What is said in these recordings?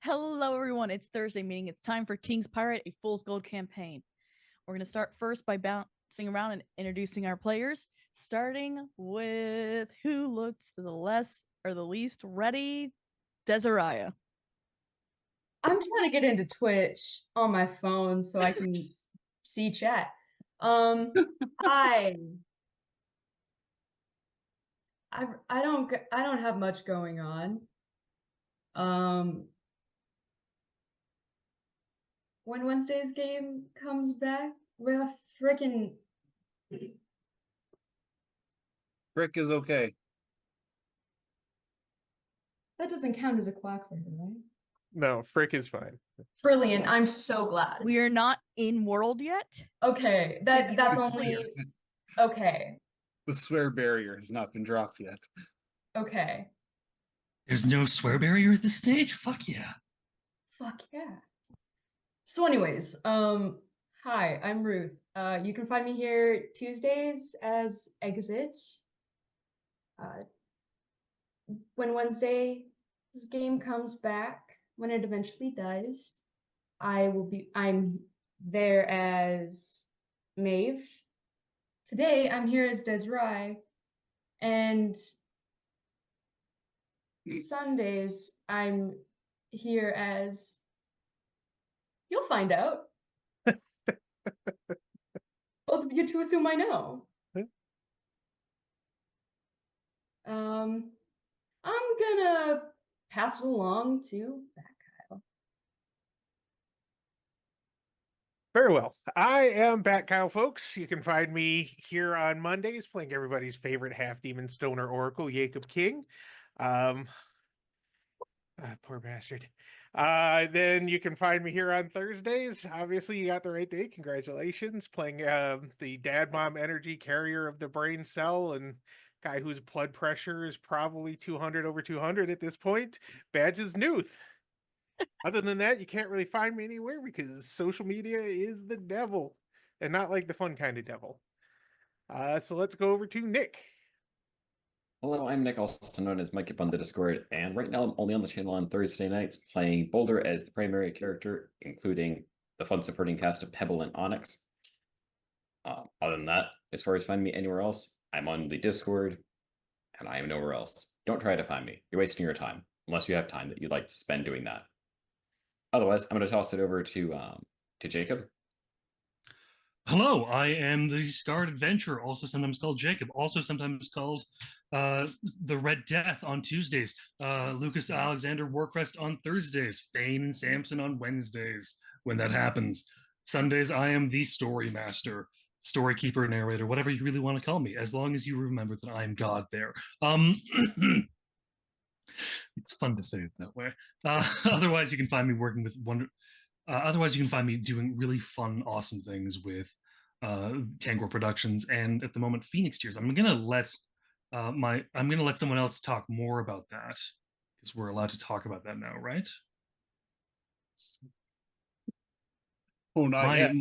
Hello, everyone. It's Thursday, meaning it's time for King's Pyrite, a Fool's Gold campaign. We're going to start first by bouncing around and introducing our players, starting with who looks the less or the least ready, Desiree. I'm trying to get into Twitch on my phone so I can see chat. Um, I I don't have much going on. Um, when Wednesday's game comes back, we're freaking. Rick is okay. That doesn't count as a quack for her, right? No, Frick is fine. Brilliant. I'm so glad. We are not in world yet. Okay, that's only okay. The swear barrier has not been dropped yet. Okay. There's no swear barrier at this stage? Fuck yeah. Fuck yeah. So anyways, hi, I'm Ruth. You can find me here Tuesdays as Exit. When Wednesday's game comes back, when it eventually does, I'm there as Maeve. Today I'm here as Desiree, and Sundays I'm here as you'll find out. Both of you two assume I know. I'm gonna pass it along to that Kyle. Very well. I am Bat Kyle, folks. You can find me here on Mondays playing everybody's favorite half-demon stoner oracle, Jacob King. Poor bastard. Then you can find me here on Thursdays. Obviously, you got the right day. Congratulations. Playing the dad mom energy carrier of the brain cell and guy whose blood pressure is probably 200 over 200 at this point. Badges Newth. Other than that, you can't really find me anywhere because social media is the devil and not like the fun kind of devil. So let's go over to Nick. Hello, I'm Nick, also known as Mike on the Discord, and right now I'm only on the channel on Thursday nights playing Boulder as the primary character, including the fun supporting cast of Pebble and Onyx. Other than that, as far as finding me anywhere else, I'm on the Discord, and I am nowhere else. Don't try to find me. You're wasting your time, unless you have time that you'd like to spend doing that. Otherwise, I'm going to toss it over to Jacob. Hello, I am the Starred Adventurer, also sometimes called Jacob, also sometimes called the Red Death on Tuesdays, Lucas Alexander Warcrest on Thursdays, Fane and Samson on Wednesdays, when that happens. Sundays, I am the Story Master, Story Keeper, Narrator, whatever you really want to call me, as long as you remember that I am God there. It's fun to say it that way. Otherwise, you can find me working with otherwise, you can find me doing really fun, awesome things with Tangor Productions and at the moment Phoenix Tears. I'm gonna let someone else talk more about that because we're allowed to talk about that now, right? Oh, not yet.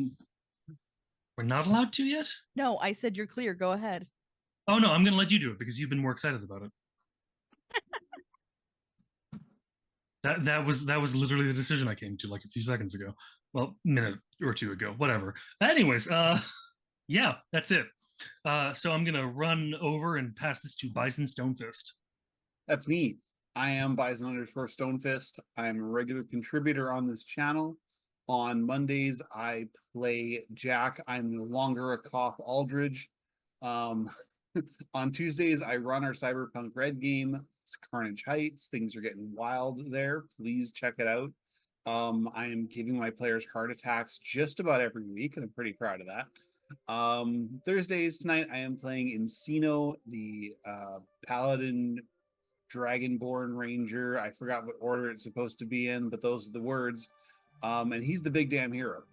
We're not allowed to yet? No, I said you're clear. Go ahead. Oh no, I'm gonna let you do it because you've been more excited about it. That was literally the decision I came to like a few seconds ago. Well, minute or two ago, whatever. Anyways, yeah, that's it. So I'm gonna run over and pass this to Bison Stonefist. That's me. I am Bison_Stonefist. I'm a regular contributor on this channel. On Mondays, I play Jack. I'm no longer a cop Aldridge. On Tuesdays, I run our Cyberpunk Red game. It's Carnage Heights. Things are getting wild there. Please check it out. I am giving my players heart attacks just about every week, and I'm pretty proud of that. Thursdays tonight, I am playing Encino, the Paladin Dragonborn Ranger. I forgot what order it's supposed to be in, but those are the words. And he's the big damn hero.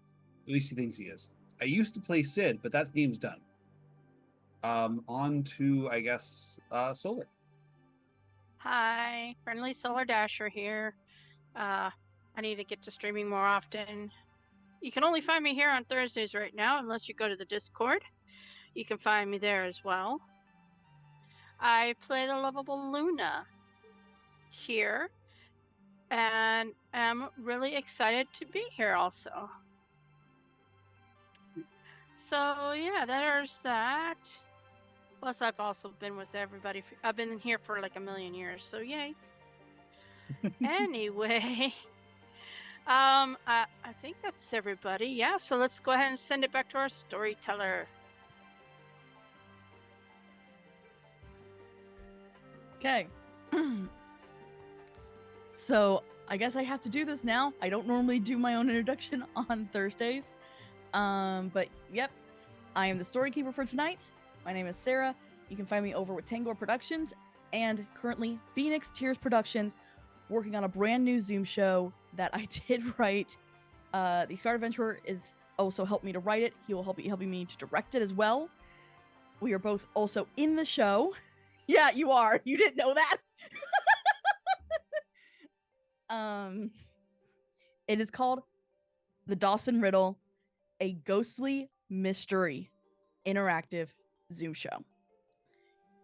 At least he thinks he is. I used to play Sid, but that game's done. On to, I guess, Solar. Hi, friendly Solar Dasher here. I need to get to streaming more often. You can only find me here on Thursdays right now, unless you go to the Discord. You can find me there as well. I play the lovable Luna here, and am really excited to be here also. So yeah, there's that. Plus, I've also been with everybody. I've been here for like a million years, so yay. Anyway, I think that's everybody. Yeah, so let's go ahead and send it back to our storyteller. Okay. So I guess I have to do this now. I don't normally do my own introduction on Thursdays. But yep, I am the story keeper for tonight. My name is Sarah. You can find me over with Tangor Productions and currently Phoenix Tears Productions, working on a brand new Zoom show that I did write. The Scarred Adventurer is also helped me to write it. He will be helping me to direct it as well. We are both also in the show. Yeah, you are. You didn't know that. It is called The Dawson Riddle, a ghostly mystery interactive Zoom show.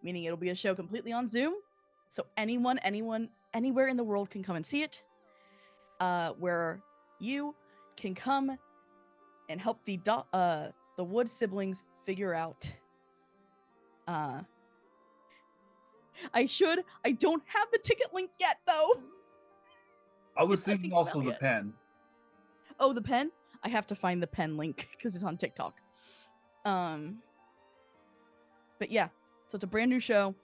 Meaning it'll be a show completely on Zoom, so anyone, anywhere in the world can come and see it. Where you can come and help the Wood siblings figure out. I don't have the ticket link yet, though. I was thinking also the it. pen. Oh, the pen? I have to find the pen link because it's on TikTok. But yeah, so it's a brand new show.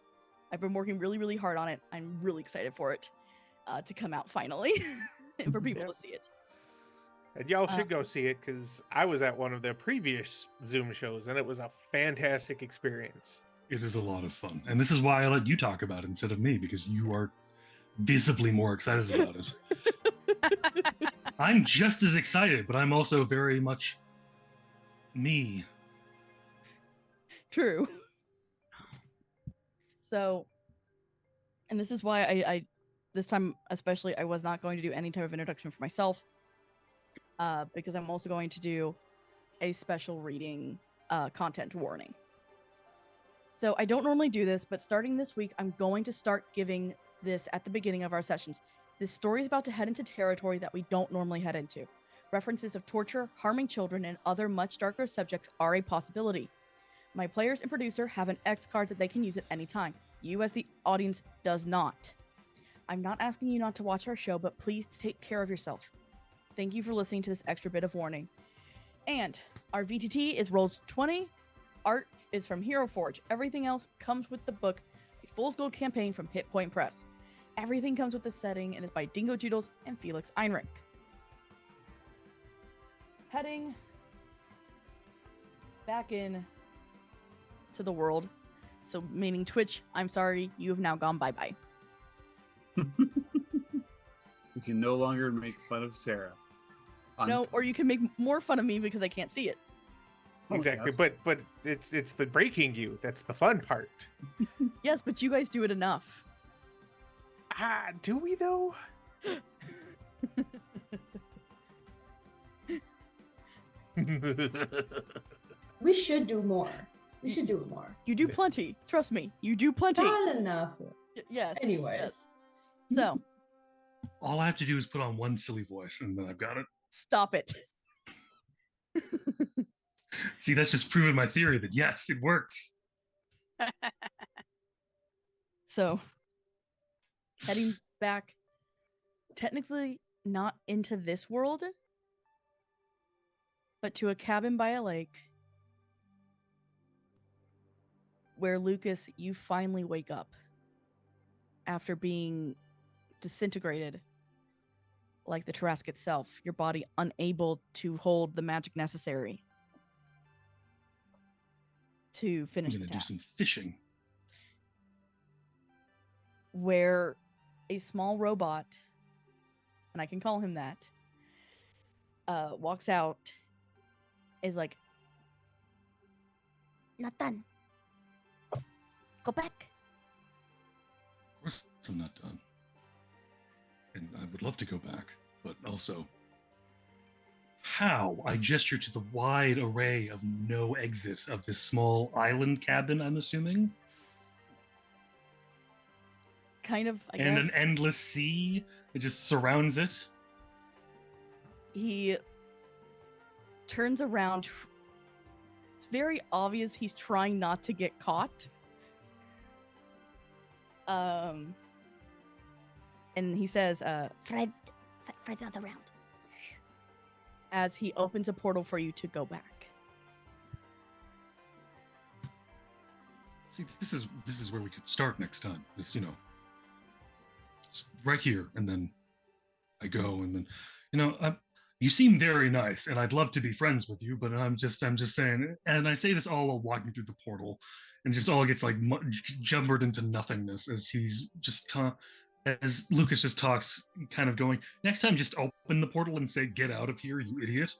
I've been working really, really hard on it. I'm really excited for it to come out finally and for people to see it. And y'all should go see it because I was at one of their previous Zoom shows and it was a fantastic experience. It is a lot of fun. And this is why I let you talk about it instead of me, because you are visibly more excited about it. I'm just as excited, but I'm also very much me. True. So, and this is why I this time especially, I was not going to do any type of introduction for myself, because I'm also going to do a special reading content warning. So I don't normally do this, but starting this week, I'm going to start giving this at the beginning of our sessions. This story is about to head into territory that we don't normally head into. References of torture, harming children, and other much darker subjects are a possibility. My players and producer have an X card that they can use at any time. You, as the audience, does not. I'm not asking you not to watch our show, but please take care of yourself. Thank you for listening to this extra bit of warning. And our VTT is Rolls 20. Art is from Hero Forge. Everything else comes with the book, A Fool's Gold Campaign from Hit Point Press. Everything comes with the setting and is by Dingo Doodles and Felix Einrich. Heading back in to the world. So meaning Twitch, I'm sorry, you have now gone bye-bye. We can no longer make fun of Sarah. No, or you can make more fun of me because I can't see it. Exactly, yes. but it's the breaking you that's the fun part. Yes, but you guys do it enough. Do we though? We should do more. We should do more. You do plenty. Trust me. You do plenty. Not enough. Yes. Anyways. Yes. So, All I have to do is put on one silly voice and then I've got it. stop it. See, that's just proving my theory that yes, it works. So, heading back, technically not into this world, but to a cabin by a lake where, Lucas, you finally wake up after being disintegrated like the Tarrasque itself, your body unable to hold the magic necessary to I'm finish the going to do task. some fishing. Where a small robot, and I can call him that, walks out, is like, not done. Go back. Of course, I'm not done. And I would love to go back, but also, how? I gesture to the wide array of no exit of this small island cabin, I'm assuming. kind of, I and guess. an endless sea that just surrounds it. He turns around. It's very obvious he's trying not to get caught. And he says, Fred's not around. as he opens a portal for you to go back. See, this is where we could start next time. It's, it's right here, and then I go, and then, you seem very nice, and I'd love to be friends with you, but I'm just saying, and I say this all while walking through the portal, and just all gets like jumbled into nothingness as he's just as Lucas just talks, kind of going, next time just open the portal and say, "Get out of here, you idiot."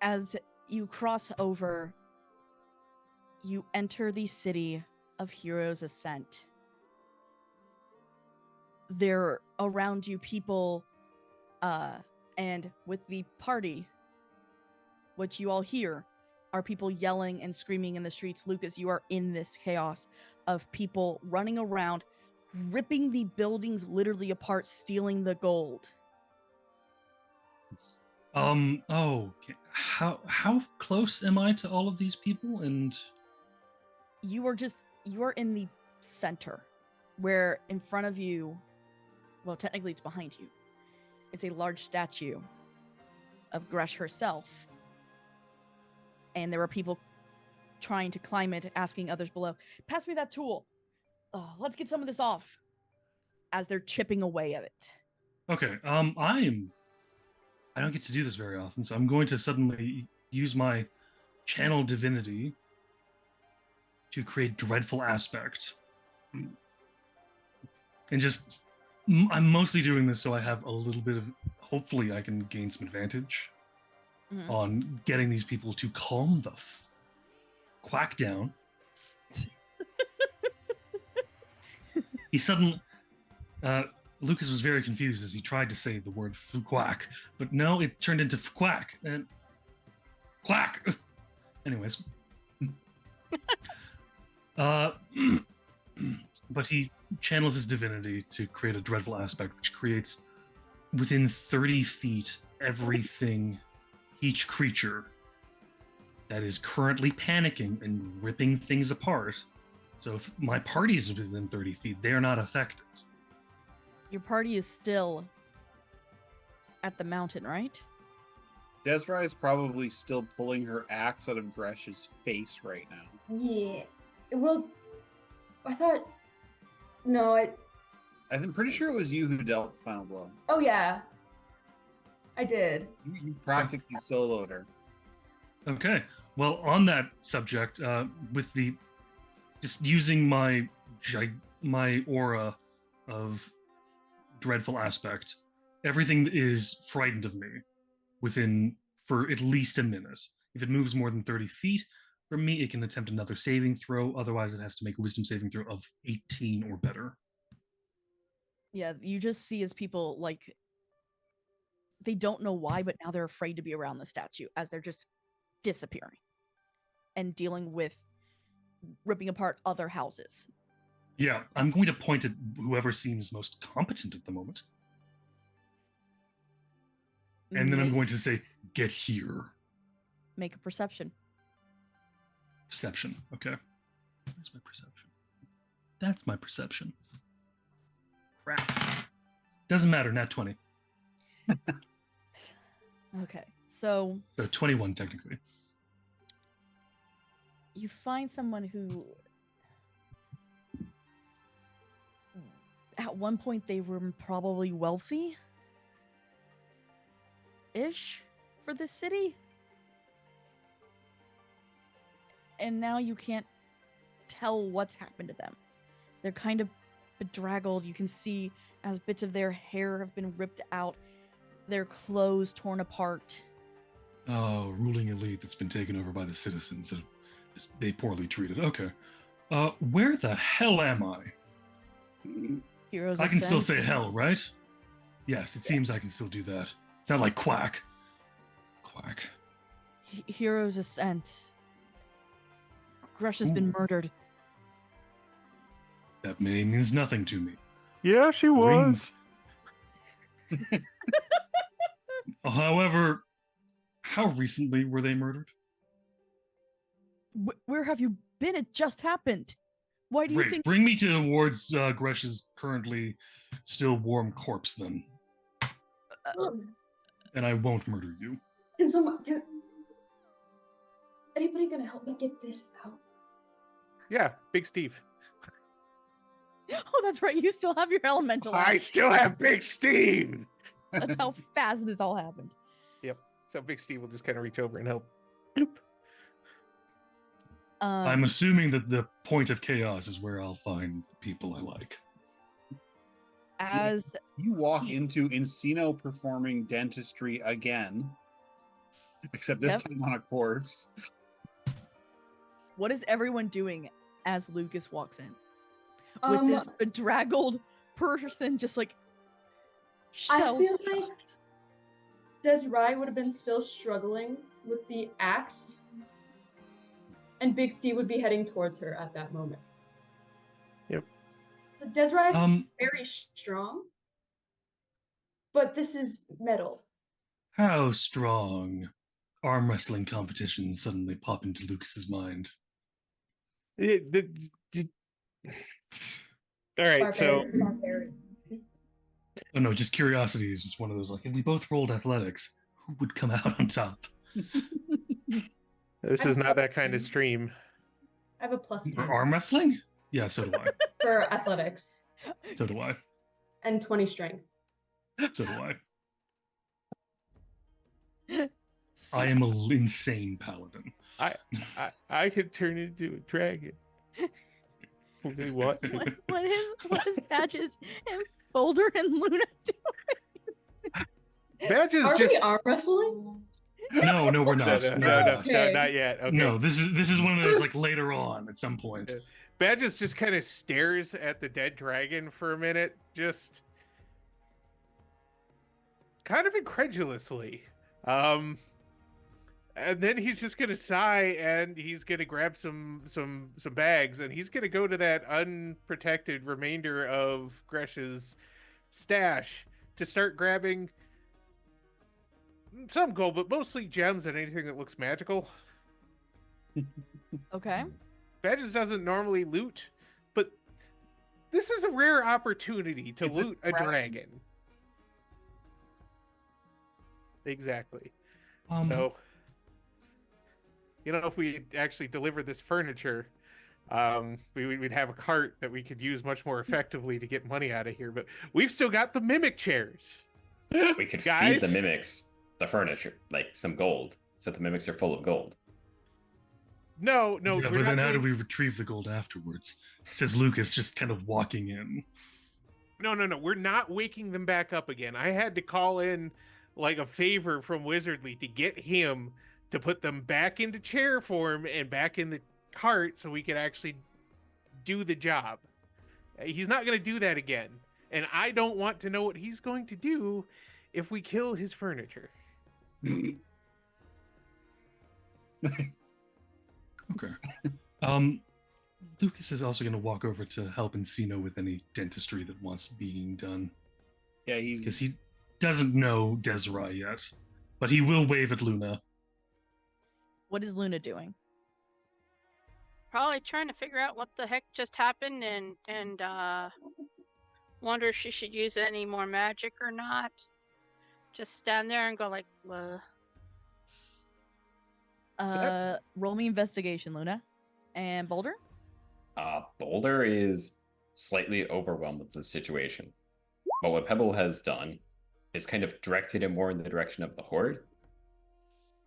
As you cross over, you enter the city of Heroes Ascent. There around you, people, and with the party, what you all hear are people yelling and screaming in the streets. Lucas, you are in this chaos of people running around, ripping the buildings literally apart, stealing the gold. Oh, how close am I to all of these people? And You are in the center, where in front of you, well, technically it's behind you, is a large statue of Gresh herself. And there are people trying to climb it, asking others below, "Pass me that tool. Let's get some of this off." As they're chipping away at it. okay, I don't get to do this very often, so I'm going to suddenly use my channel divinity to create dreadful aspect. And just, I'm mostly doing this so I have a little bit of, hopefully I can gain some advantage on getting these people to calm the quack down. He suddenly, Lucas was very confused as he tried to say the word quack, but no, it turned into quack and quack. Anyways, but he channels his divinity to create a dreadful aspect, which creates within 30 feet everything, each creature that is currently panicking and ripping things apart. So if my party is within 30 feet, they're not affected. Your party is still at the mountain, right? Desiree is probably still pulling her axe out of Gresh's face right now. Yeah. Well, I thought. No, I'm pretty sure it was you who dealt the final blow. Oh, yeah. I did. You practically soloed her. Okay. Well, on that subject, with the just using my aura of dreadful aspect, everything is frightened of me for at least a minute. If it moves more than 30 feet from me, it can attempt another saving throw. Otherwise, it has to make a wisdom saving throw of 18 or better. Yeah, you just see as people, like, they don't know why, but now they're afraid to be around the statue as they're just disappearing and dealing with ripping apart other houses. Yeah, I'm going to point at whoever seems most competent at the moment. And then I'm going to say, "Get here." Make a perception. Perception. Okay. Where's my perception? That's my perception. Crap. Doesn't matter. Nat 20. Okay, so 21 technically. you find someone who, at one point, they were probably wealthy-ish for the city. And now you can't tell what's happened to them. They're kind of bedraggled. You can see as bits of their hair have been ripped out, their clothes torn apart. Oh, ruling elite that's been taken over by the citizens that they poorly treated. Okay. Where the hell am I? Heroes I can still Ascent. say hell, right? Yes, it seems I can still do that. It's not like quack. Quack. Heroes Ascent. Gresh has been murdered. That name means nothing to me. Yeah, she Bring- was. However, how recently were they murdered? Where have you been? It just happened. Why do you Great. think? Bring me towards Gresh's currently still warm corpse, then, and I won't murder you. Can anybody gonna help me get this out? Yeah, Big Steve. Oh, that's right. You still have your elemental. I out. still have Big Steve. That's how fast this all happened. Yep. So Big Steve will just kind of reach over and help. Bloop. I'm assuming that the point of chaos is where I'll find the people I like. As You walk into Encino performing dentistry again, except this Yep. time on a corpse. what is everyone doing as Lucas walks in with Um, this bedraggled person just like I shell feel like shocked? Desiree would have been still struggling with the axe, and Big Steve would be heading towards her at that moment. Yep. So Desiree is Um, very strong, but this is metal. how strong arm wrestling competitions suddenly pop into Lucas's mind? All right, so Barbarian. Oh no, just curiosity is just one of those like if we both rolled athletics, who would come out on top? this is not that kind of stream. I have a plus For 10 arm wrestling? Yeah, so do I. for athletics So do I. and 20 strength. So do I. I am an insane paladin. I could turn into a dragon. Okay, what? What is Patches and Boulder and Luna doing? Badges Are just we arm wrestling? No, we're no, not. no, Okay. not yet. Okay. No, this is one of those like later on at some point. Yeah. Badges just kind of stares at the dead dragon for a minute, just kind of incredulously. And then he's just gonna sigh and he's gonna grab some bags and he's gonna go to that unprotected remainder of Gresh's stash to start grabbing some gold, but mostly gems and anything that looks magical. Okay. Badges doesn't normally loot, but this is a rare opportunity to It's a loot a dragon. dragon. Exactly. Um, So, if we actually deliver this furniture, we'd have a cart that we could use much more effectively to get money out of here. But we've still got the mimic chairs. We could feed Guys? the mimics the furniture, like some gold, so the mimics are full of gold. No, yeah, we're but not then how do doing- we retrieve the gold afterwards? Says Lucas, just kind of walking in. No. We're not waking them back up again. I had to call in like a favor from Wizardly to get him to put them back into chair form and back in the cart so we could actually do the job. He's not going to do that again. And I don't want to know what he's going to do if we kill his furniture. Okay. Lucas is also going to walk over to help Encino with any dentistry that wants being done. Yeah, Because he's he doesn't know Desiree yet. But he will wave at Luna. What is Luna doing? Probably trying to figure out what the heck just happened and wonder if she should use any more magic or not. Just stand there and go like, Roll me investigation, Luna. And Boulder? Boulder is slightly overwhelmed with the situation. But what Pebble has done is kind of directed him more in the direction of the horde.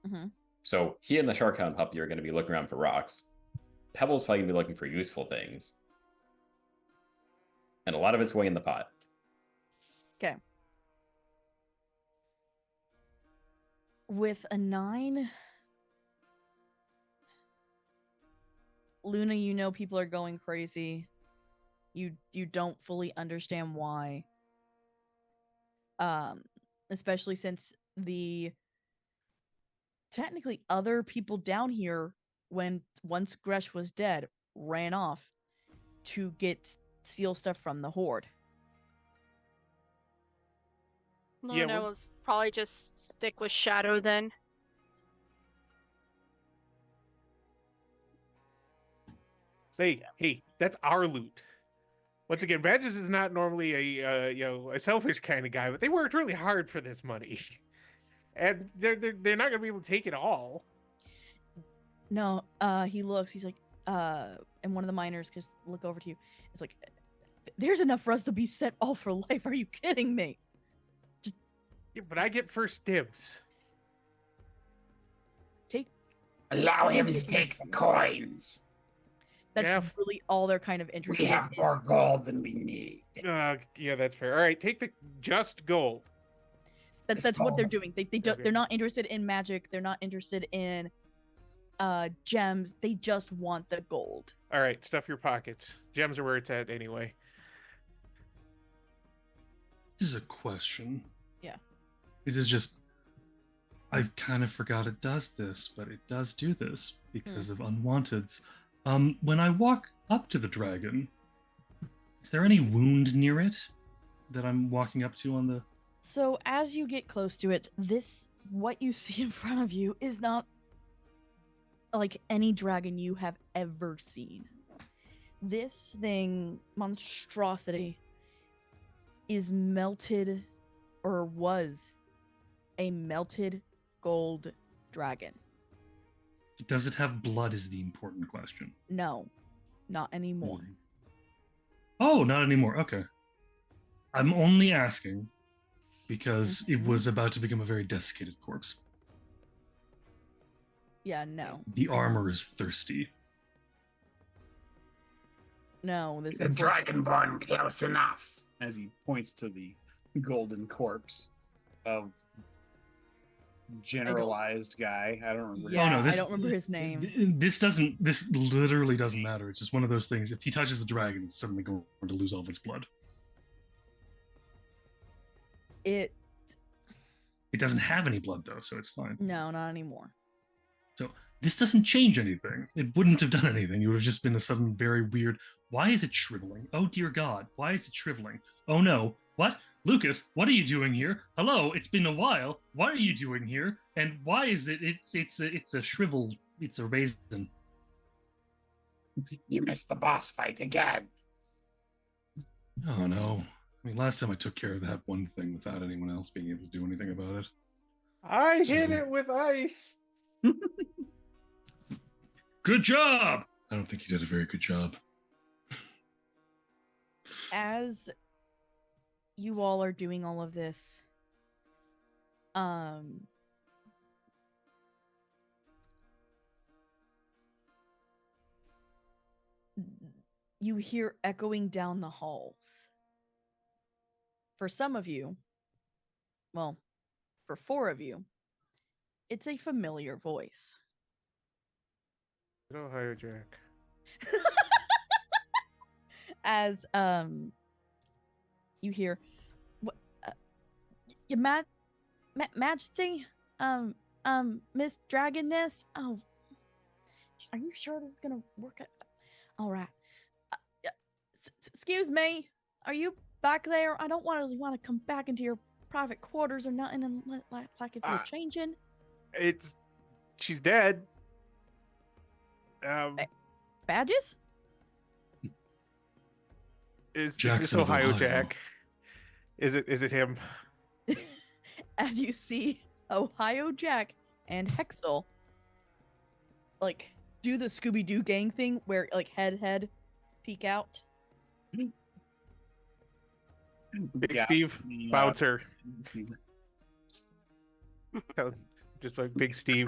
Mm-hmm. So he and the Sharkhound puppy are going to be looking around for rocks. Pebble's probably going to be looking for useful things. And a lot of it's going in the pot. Okay. With a 9, Luna, you know people are going crazy. You don't fully understand why. Especially since the technically other people down here once Gresh was dead ran off to get steal stuff from the horde. Luna well- will probably just stick with Shadow then. Hey, that's our loot. Once again, Badges is not normally a selfish kind of guy, but they worked really hard for this money, and they're not gonna be able to take it all. No, he looks, he's like, and one of the miners just look over to you. It's like, there's enough for us to be set all for life. Are you kidding me? Yeah, but I get first dibs. Take. Allow him to take the coins. That's Yeah. really all they're kind of interested We have in. more gold than we need. Yeah, that's fair. All right, take the just gold. That's what they're Gold. doing. Okay. They're not interested in magic. They're not interested in gems. They just want the gold. All right, stuff your pockets. Gems are where it's at anyway. This is a question. Yeah. This is just. I kind of forgot it does this, but it does do this because of unwanteds. When I walk up to the dragon, is there any wound near it that I'm walking up to on the? So as you get close to it, what you see in front of you is not like any dragon you have ever seen. This thing, monstrosity, is melted, or was a melted gold dragon. Does it have blood? Is the important question. No, not anymore. Oh, not anymore. Okay. I'm only asking because it was about to become a very desiccated corpse. Yeah, no. The armor is thirsty. No, this The dragonborn close enough. As he points to the golden corpse of generalized guy. I don't remember. Yeah, Oh, no, I this- don't remember his name. This literally doesn't matter. It's just one of those things. If he touches the dragon, it's suddenly going to lose all of its blood. It It doesn't have any blood though, so it's fine. no, not anymore. So this doesn't change anything. It wouldn't have done anything. It would have just been a sudden very weird. Why is it shriveling? Oh dear God, why is it shriveling? Oh no, what? Lucas, what are you doing here? Hello, it's been a while. What are you doing here? And why is it? It's a shrivel. It's a raisin. You missed the boss fight again. Oh no. I mean, last time I took care of that one thing without anyone else being able to do anything about it. I hit So- it with ice. Good job. I don't think you did a very good job. As you all are doing all of this, you hear echoing down the halls. For some of you, well, for 4 of you, it's a familiar voice. Ohio Jack. As you hear, your Majesty, Miss Dragonness. Oh, are you sure this is gonna work out? All right. Excuse me, are you back there? I don't really want to come back into your private quarters or nothing, and like if you're changing. She's dead. Badges? Is this Jackson of Ohio Ohio. Jack? Is it him? As you see Ohio Jack and Hexel like do the Scooby-Doo gang thing where like head peek out. Big Yeah, Steve, the, bouncer. Oh, just like Big Steve.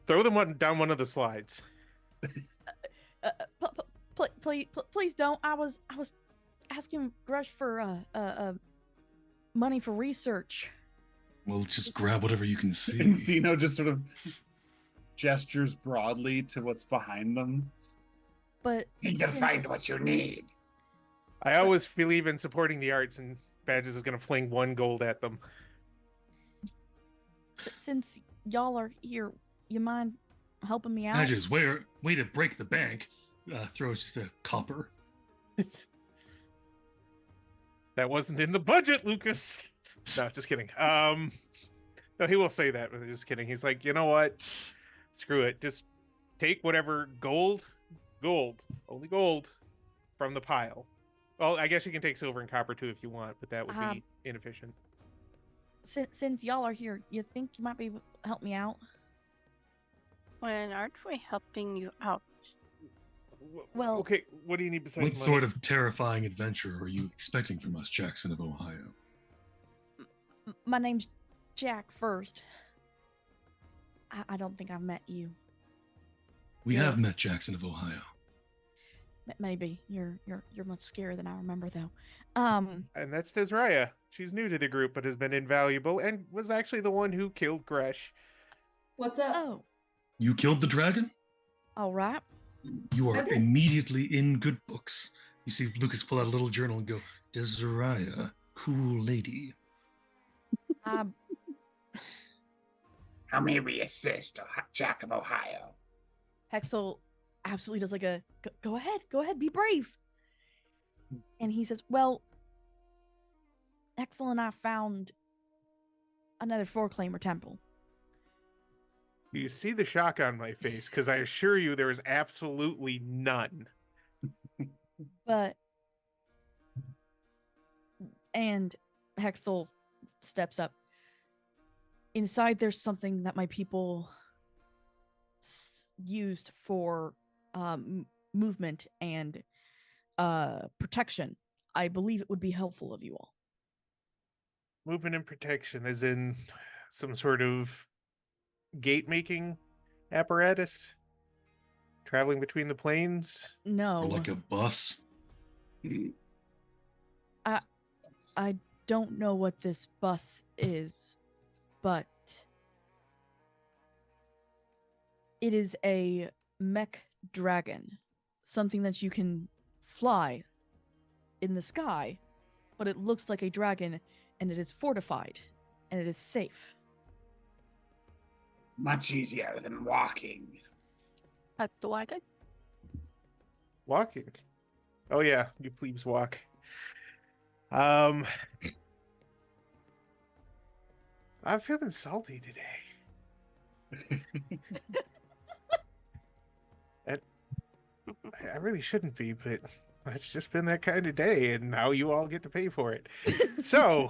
Throw them down one of the slides. Please don't. I was asking Grush for money for research. Well, just grab whatever you can see. Encino just sort of gestures broadly to what's behind them. But You can find what you need. I always believe in supporting the arts, and Badges is going to fling 1 gold at them. Since y'all are here, you mind helping me out? Badges, way to break the bank. Throws just a copper. That wasn't in the budget, Lucas. No, just kidding. No, he will say that, but just kidding. He's like, you know what? Screw it. Just take whatever gold, only gold, from the pile. Well, I guess you can take silver and copper too if you want, but that would be inefficient. Since y'all are here, you think you might be able to help me out? When aren't we helping you out? Well, okay, what do you need besides What money? sort of terrifying adventure are you expecting from us, Jackson of Ohio? My name's Jack First. I don't think I've met you. We Yeah. have met Jackson of Ohio. Maybe you're much scarier than I remember, though. And that's Desraya. She's new to the group, but has been invaluable and was actually the one who killed Gresh. What's up? Oh, You killed the dragon? all right. You I are did. immediately in good books. You see Lucas pull out a little journal and go, Desiraya, cool lady. Um, How may we assist, Jack of Ohio? Hexel absolutely does like a go ahead, be brave. And he says, "Well, Hexel and I found another four-claimer temple. You see the shock on my face, because I assure you there is absolutely none. But and Hexel steps up. Inside there's something that my people used for movement and protection. I believe it would be helpful of you all." Movement and protection, as in some sort of gate-making apparatus? Traveling between the planes? No, Or like a bus. I don't know what this bus is, but it is a mech dragon, something that you can fly in the sky, but it looks like a dragon and it is fortified and it is safe. Much easier than walking. At the wagon? Walking. Oh yeah, you plebes walk. I'm feeling salty today. I really shouldn't be, but it's just been that kind of day, and now you all get to pay for it. So,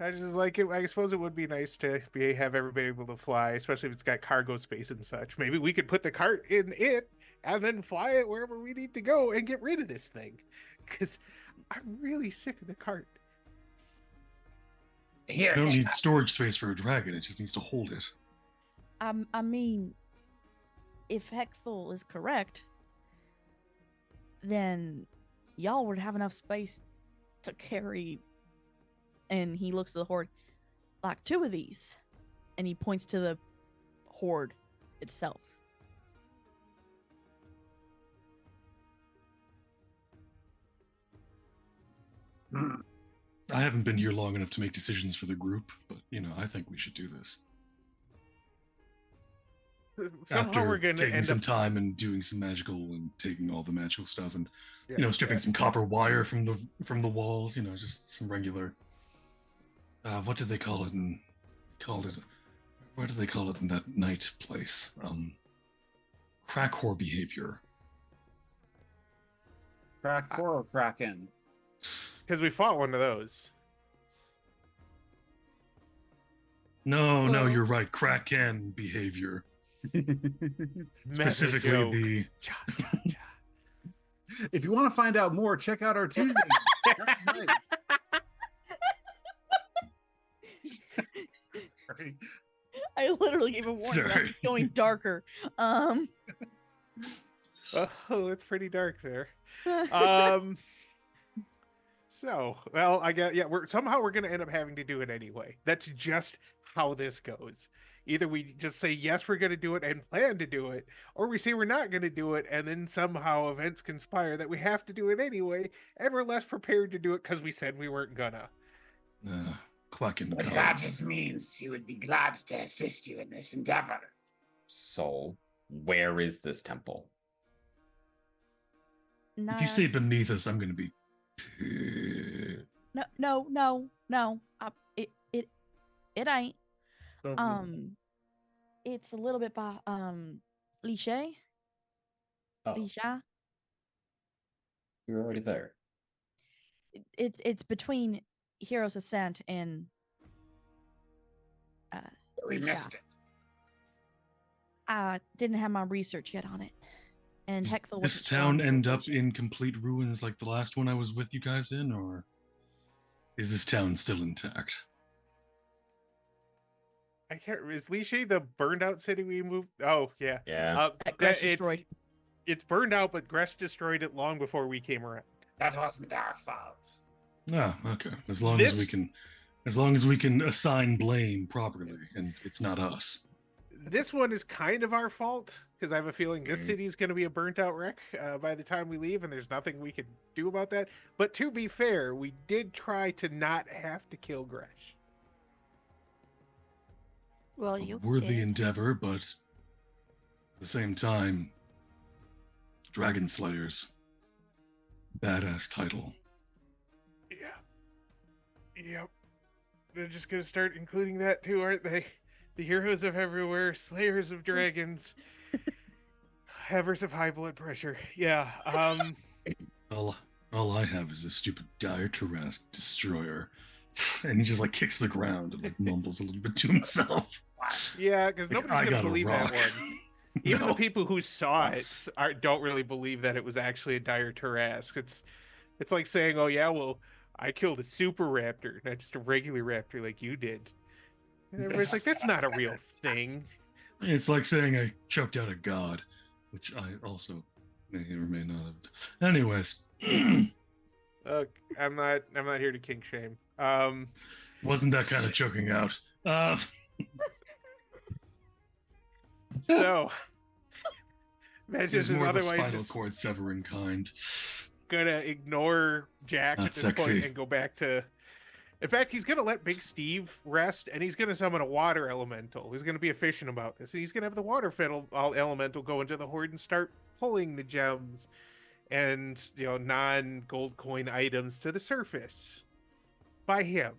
I just like it. I suppose it would be nice to have everybody able to fly, especially if it's got cargo space and such. Maybe we could put the cart in it and then fly it wherever we need to go and get rid of this thing. Because I'm really sick of the cart. Here, You don't need storage space for a dragon, it just needs to hold it. I mean, if Hexel is correct, then y'all would have enough space to carry. And he looks at the horde, like 2 of these, and he points to the horde itself. I haven't been here long enough to make decisions for the group, but, I think we should do this. Somehow After we're going to taking end some up. time and doing some magical and taking all the magical stuff and, Yeah. stripping some copper wire from the walls, just some regular... what did they call it? What do they call it in that night place? Crack whore behavior. crack or kraken. Because we fought one of those. No, Well- you're right. Kraken behavior. Meta Specifically joke. the... Cha, cha, cha. If you want to find out more, check out our Tuesday. Sorry. I literally gave a warning that Sorry. it's going darker. Oh, it's pretty dark there. So, well, I guess, yeah, we're going to end up having to do it anyway. That's just how this goes. Either we just say, yes, we're going to do it and plan to do it, or we say we're not going to do it, and then somehow events conspire that we have to do it anyway, and we're less prepared to do it because we said we weren't gonna. Quack in the But cards. that just means he would be glad to assist you in this endeavor. So, where is this temple? If you say beneath us, I'm gonna be. No. It ain't. It's a little bit by Liché. Oh, Liché. you're already there. It's between Heroes Ascent and We Liché. missed it. I didn't have my research yet on it, and Hexel This was town end up in complete ruins like the last one I was with you guys in, or is this town still intact? I can't. Is Liché the burned out city we moved? Oh yeah. Yeah. Gresh destroyed. It's burned out, but Gresh destroyed it long before we came around. That wasn't our fault. Ah, okay. As long as we can assign blame properly, and it's not us. This one is kind of our fault because I have a feeling this city is going to be a burnt out wreck by the time we leave, and there's nothing we can do about that. But to be fair, we did try to not have to kill Gresh. Well, A you worthy did. endeavor, but at the same time, Dragon Slayers. Badass title. Yeah. Yep. They're just going to start including that too, aren't they? The heroes of everywhere, slayers of dragons, havers of high blood pressure. Yeah. All I have is a stupid dire Tarrasque destroyer. And he just like kicks the ground and like mumbles a little bit to himself. Yeah, because Like, nobody's I going to got a believe that rock. one. Even No. the people who saw it don't really believe that it was actually a dire Tarrasque. It's like saying, "Oh yeah, well, I killed a super raptor, not just a regular raptor like you did." And everybody's like, "That's not a real thing." It's like saying I choked out a god, which I also may or may not have. Anyways, I'm not here to kink shame. wasn't that kind of choking out? So Vengeance There's is more of a otherwise spinal just cord severing kind. gonna ignore Jack Not at this sexy. point and go back to. In fact, he's gonna let Big Steve rest, and he's gonna summon a water elemental. He's gonna be efficient about this, and he's gonna have the water elemental go into the horde and start pulling the gems and non-gold coin items to the surface by him.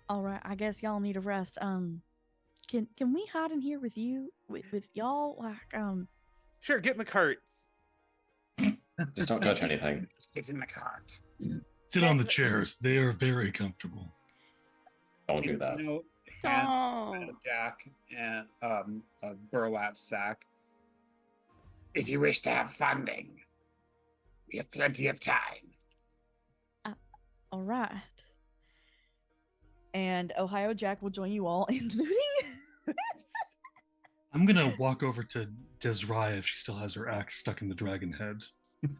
All right, I guess y'all need a rest. Can we hide in here with you with y'all? Like, Sure, get in the cart. Just don't touch anything. Just get in the cart. Sit on the chairs. They are very comfortable. Don't do that. Hand Oh. Jack and a burlap sack. If you wish to have funding, we have plenty of time. all right. And Ohio Jack will join you all in looting. I'm gonna walk over to Desrai if she still has her axe stuck in the dragon head.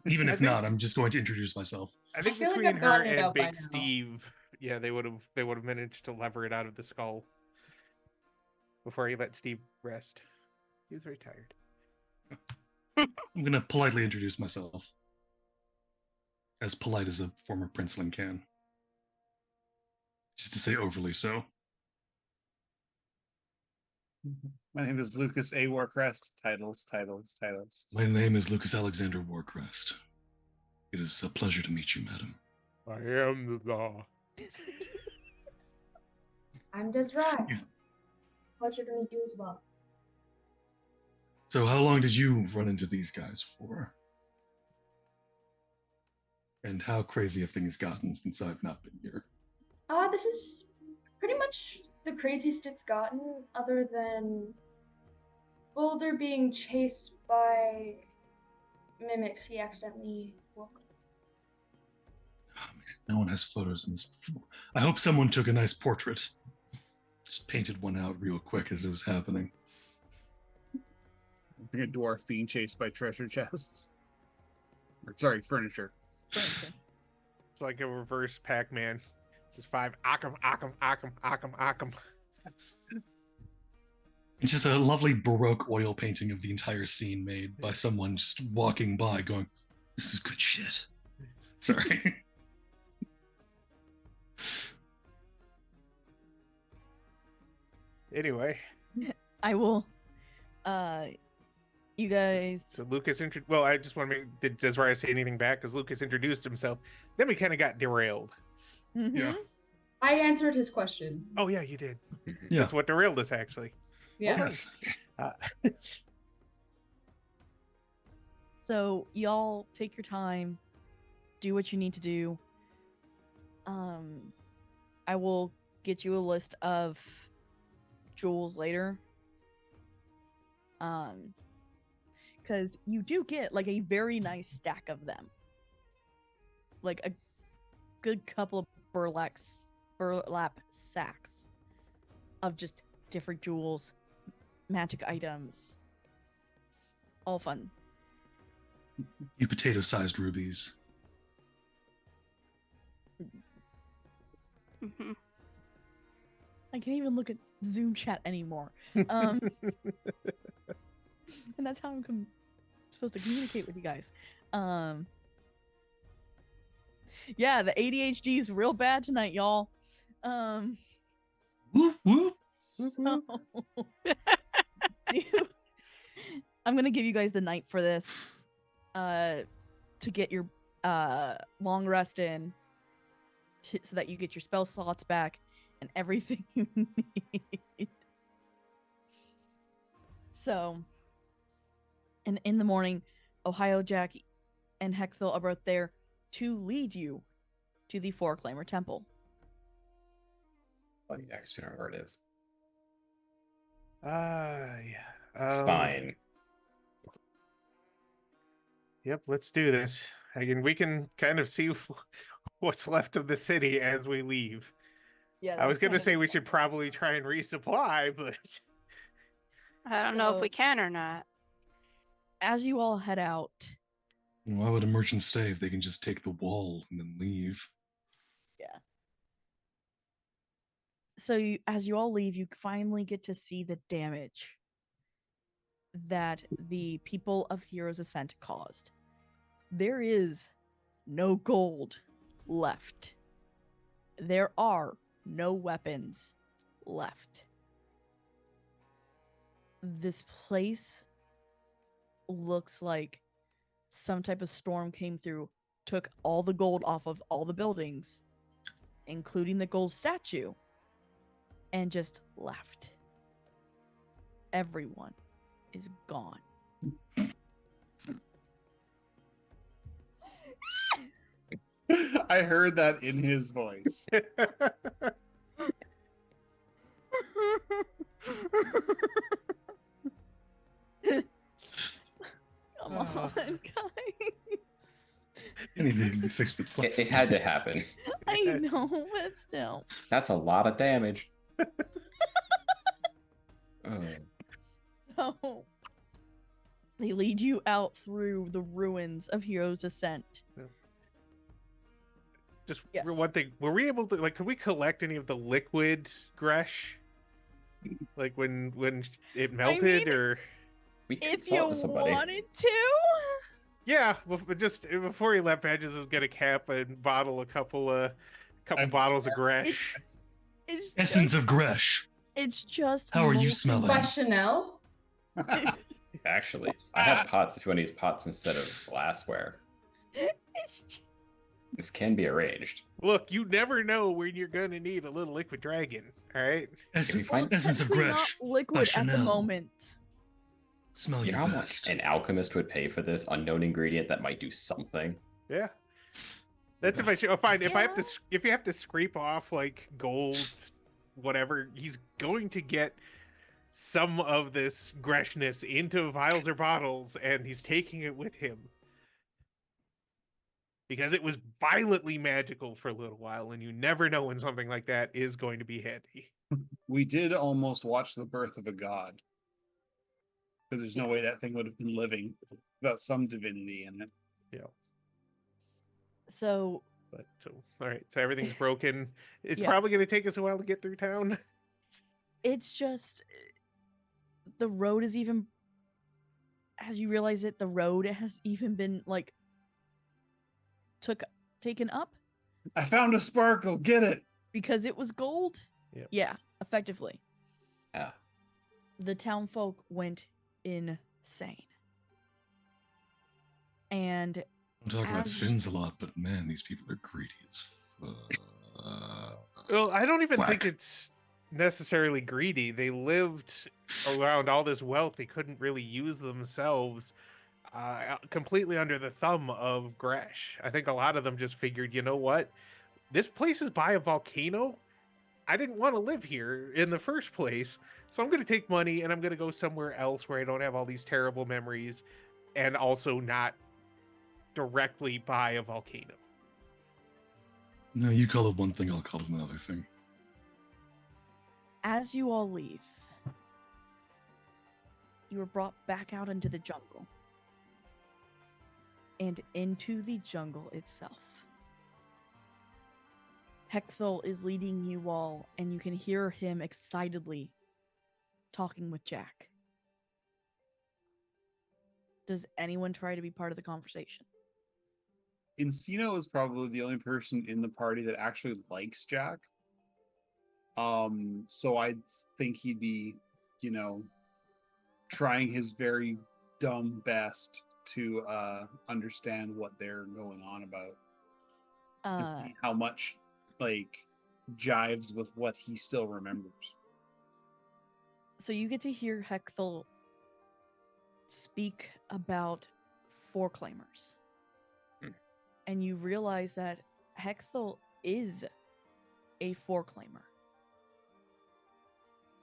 Even if not, I'm just going to introduce myself. I think feel like between I've her gotten it and out by Big now. Steve, yeah, they would have managed to lever it out of the skull before he let Steve rest. He was very tired. I'm gonna politely introduce myself. As polite as a former princeling can. Just to say overly so. My name is Lucas A. Warcrest. Titles. My name is Lucas Alexander Warcrest. It is a pleasure to meet you, madam. I am the law. I'm Desrai. You- Pleasure to meet you as well. So how long did you run into these guys for? And how crazy have things gotten since I've not been here? This is pretty much the craziest it's gotten, other than Boulder being chased by mimics he accidentally woke. Oh, man, no one has photos in this. I hope someone took a nice portrait. Just painted one out real quick as it was happening. Like a dwarf being chased by treasure chests. Or, sorry, furniture. Furniture. It's like a reverse Pac-Man. Just 5 Occam. It's just a lovely Baroque oil painting of the entire scene made by someone just walking by going, this is good shit. Sorry. Anyway, I will You guys. So Lucas well, I just want to make. Does Raya say anything back? Because Lucas introduced himself. Then we kind of got derailed. Mhm. Yeah. I answered his question. Oh yeah, you did. Yeah. That's what derailed us actually. Yeah. Yes. So y'all take your time, do what you need to do. I will get you a list of jewels later. Because you do get like a very nice stack of them, like a good couple of burlap sacks of just different jewels, magic items, all fun. You potato-sized rubies. Hmm. I can't even look at Zoom chat anymore. And that's how I'm supposed to communicate with you guys. Yeah, the ADHD is real bad tonight, y'all. Whoop, whoop. So, I'm gonna give you guys the night for this, to get your long rest in, so that you get your spell slots back and everything you need. So, and in the morning, Ohio Jack and Hecthil are both there to lead you to the Four Claimer Temple. Oh, yeah, because we don't know where it is. Yeah. Fine. Yep, let's do this. We can kind of see what's left of the city as we leave. Yeah, I was that's gonna kind of say the we plan. should probably try and resupply, but I don't know if we So- can or not. As you all head out, Why would a merchant stay if they can just take the wall and then leave? so as you all leave, you finally get to see the damage that the people of Heroes Ascent caused. There is no gold left. There are no weapons left. This place looks like some type of storm came through, took all the gold off of all the buildings, including the gold statue, and just left. Everyone is gone. I heard that in his voice. Come on, guys. Anything can be fixed with flex. It had to happen. I know, but still. That's a lot of damage. Oh. So they lead you out through the ruins of Heroes Ascent. just Yes. one thing. Were we able to could we collect any of the liquid Gresh? Like when it melted mean, or We can If you sell it to somebody. wanted to. yeah, but just before he left, Badges was gonna cap and bottle a couple bottles of Gresh. It's Essence just, of Gresh. it's just How are you molten- smelling? By Chanel? Actually, I have pots if you want to use pots instead of glassware. It's ju- This can be arranged. Look, you never know when you're gonna need a little liquid dragon. All right. If we find Essence of technically not Gresh. liquid at the Chanel. moment. Smell You your know how much best. an alchemist would pay for this unknown ingredient that might do something? Yeah. That's if I should. Oh, fine. If I have to, Yeah. if you have to scrape off like gold, whatever, he's going to get some of this Greshness into vials or bottles, and he's taking it with him because it was violently magical for a little while, and you never know when something like that is going to be handy. We did almost watch the birth of a god. Because there's no way that thing would have been living without some divinity in it. Yeah. So But so all right, so everything's broken. It's Yeah. probably going to take us a while to get through town. it's just the road is even, as you realize it, the road has even been like taken up I found a sparkle, get it! because it was gold. Yep. Yeah, effectively. Yeah. The town folk went insane. And We talk about as- sins a lot, but man, these people are greedy as fuck. Well, I don't even think Whack. it's necessarily greedy. They lived around all this wealth. They couldn't really use themselves completely under the thumb of Gresh. I think a lot of them just figured, you know what? This place is by a volcano. I didn't want to live here in the first place. So I'm going to take money and I'm going to go somewhere else where I don't have all these terrible memories and also not directly by a volcano. No, you call it one thing, I'll call it another thing. as you all leave, you are brought back out into the jungle. And into the jungle itself. Hecthel is leading you all, and you can hear him excitedly talking with Jack. Does anyone try to be part of the conversation? Encino is probably the only person in the party that actually likes Jack. So I think he'd be, trying his very dumb best to understand what they're going on about and see how much jives with what he still remembers. So you get to hear Hecthel speak about foreclaimers. And you realize that Hecthel is a foreclaimer.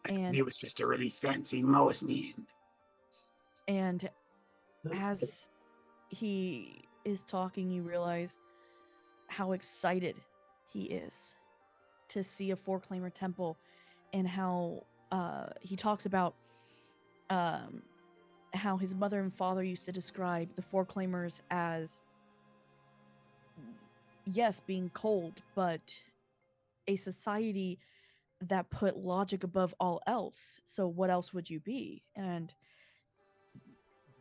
And He was just a really fancy Moesnian. And as he is talking, you realize how excited he is to see a foreclaimer temple, and how he talks about how his mother and father used to describe the foreclaimers as, yes, being cold, but a society that put logic above all else. So what else would you be? And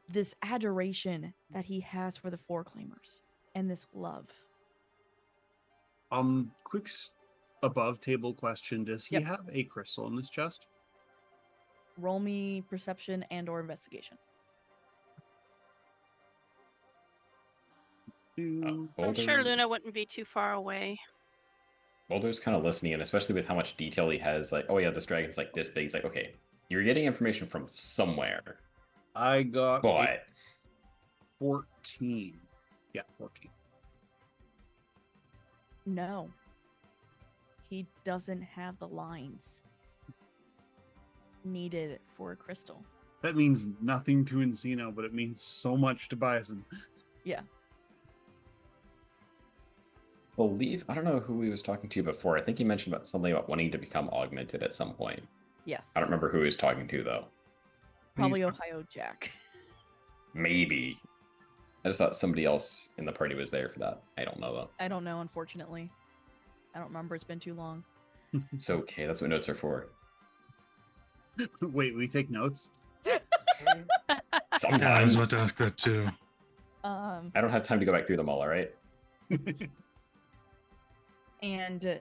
this adoration that he has for the foreclaimers and this love. Quick above table question. Does he Yep. have a crystal in his chest? Roll me perception and or investigation. I'm sure Luna wouldn't be too far away. Boulder's kind of listening, and especially with how much detail he has, like, oh yeah, this dragon's like this big. He's like, okay, you're getting information from somewhere. I got But 14. Yeah, 14. No. He doesn't have the lines needed for a crystal. That means nothing to Encino, but it means so much to Bison. Yeah. I don't know who he was talking to before. I think he mentioned about something about wanting to become augmented at some point. Yes. I don't remember who he was talking to though. Probably Ohio Jack. Maybe. I just thought somebody else in the party was there for that. I don't know though. I don't know, unfortunately. I don't remember. It's been too long. It's okay. That's what notes are for. Wait, we take notes? Sometimes. I was about to ask that too. I don't have time to go back through them all, alright? And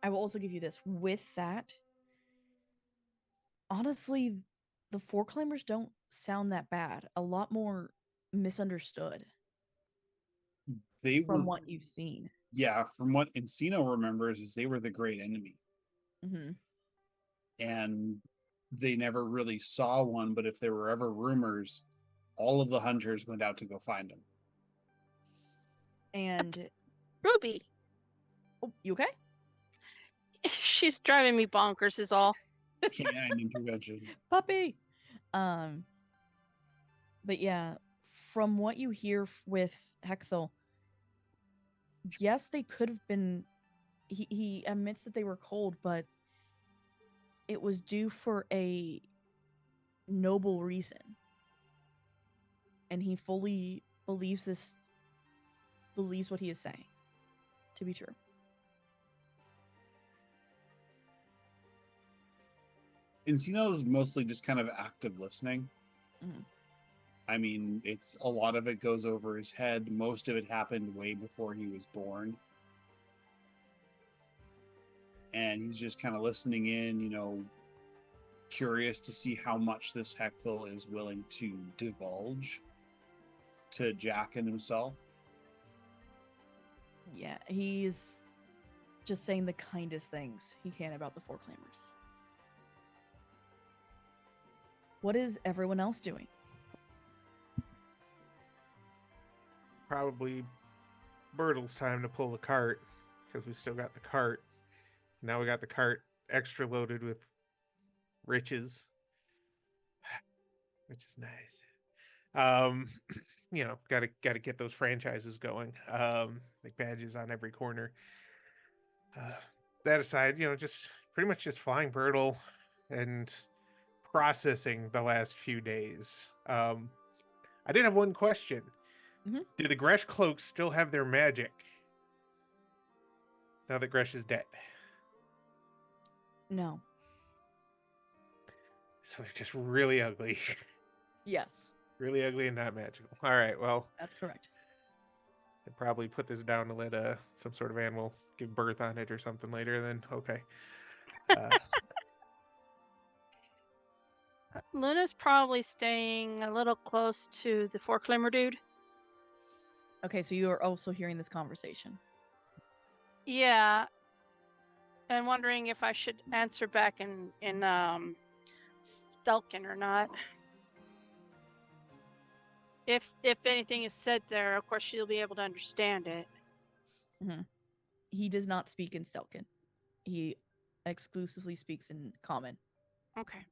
I will also give you this. With that, honestly, the foreclaimers don't sound that bad. A lot more misunderstood They from were, what you've seen. yeah, from what Encino remembers, is they were the great enemy. Mm-hmm. And they never really saw one, but if there were ever rumors, all of the hunters went out to go find them. And Ruby, oh, you okay? she's driving me bonkers is all. Canine intervention. Puppy. But yeah, from what you hear with Hecthel, yes, they could have been. He admits that they were cold, but it was due for a noble reason, and he fully believes what he is saying to be true. Encino's mostly just kind of active listening. Mhm. I mean, it's a lot of it goes over his head. Most of it happened way before he was born. and he's just kind of listening in, curious to see how much this Hecthel is willing to divulge to Jack and himself. Yeah, he's just saying the kindest things he can about the Four Claimers. What is everyone else doing? Probably Bertle's time to pull the cart, because we still got the cart. Now we got the cart extra loaded with riches, which is nice. Gotta get those franchises going. Like badges on every corner. That aside, just pretty much just flying Bertle and processing the last few days. I did have one question. Mhm. Do the Gresh cloaks still have their magic now that Gresh is dead? No. So they're just really ugly. Yes, Really ugly and not magical. All right, well, that's correct. I'd probably put this down to let some sort of animal give birth on it or something later. Then okay. Luna's probably staying a little close to the Four Claimer dude. Okay, so you are also hearing this conversation. Yeah. And wondering if I should answer back in Stelkin or not. If anything is said there, of course she'll be able to understand it. He does not speak in Stelkin. He exclusively speaks in Common. Okay.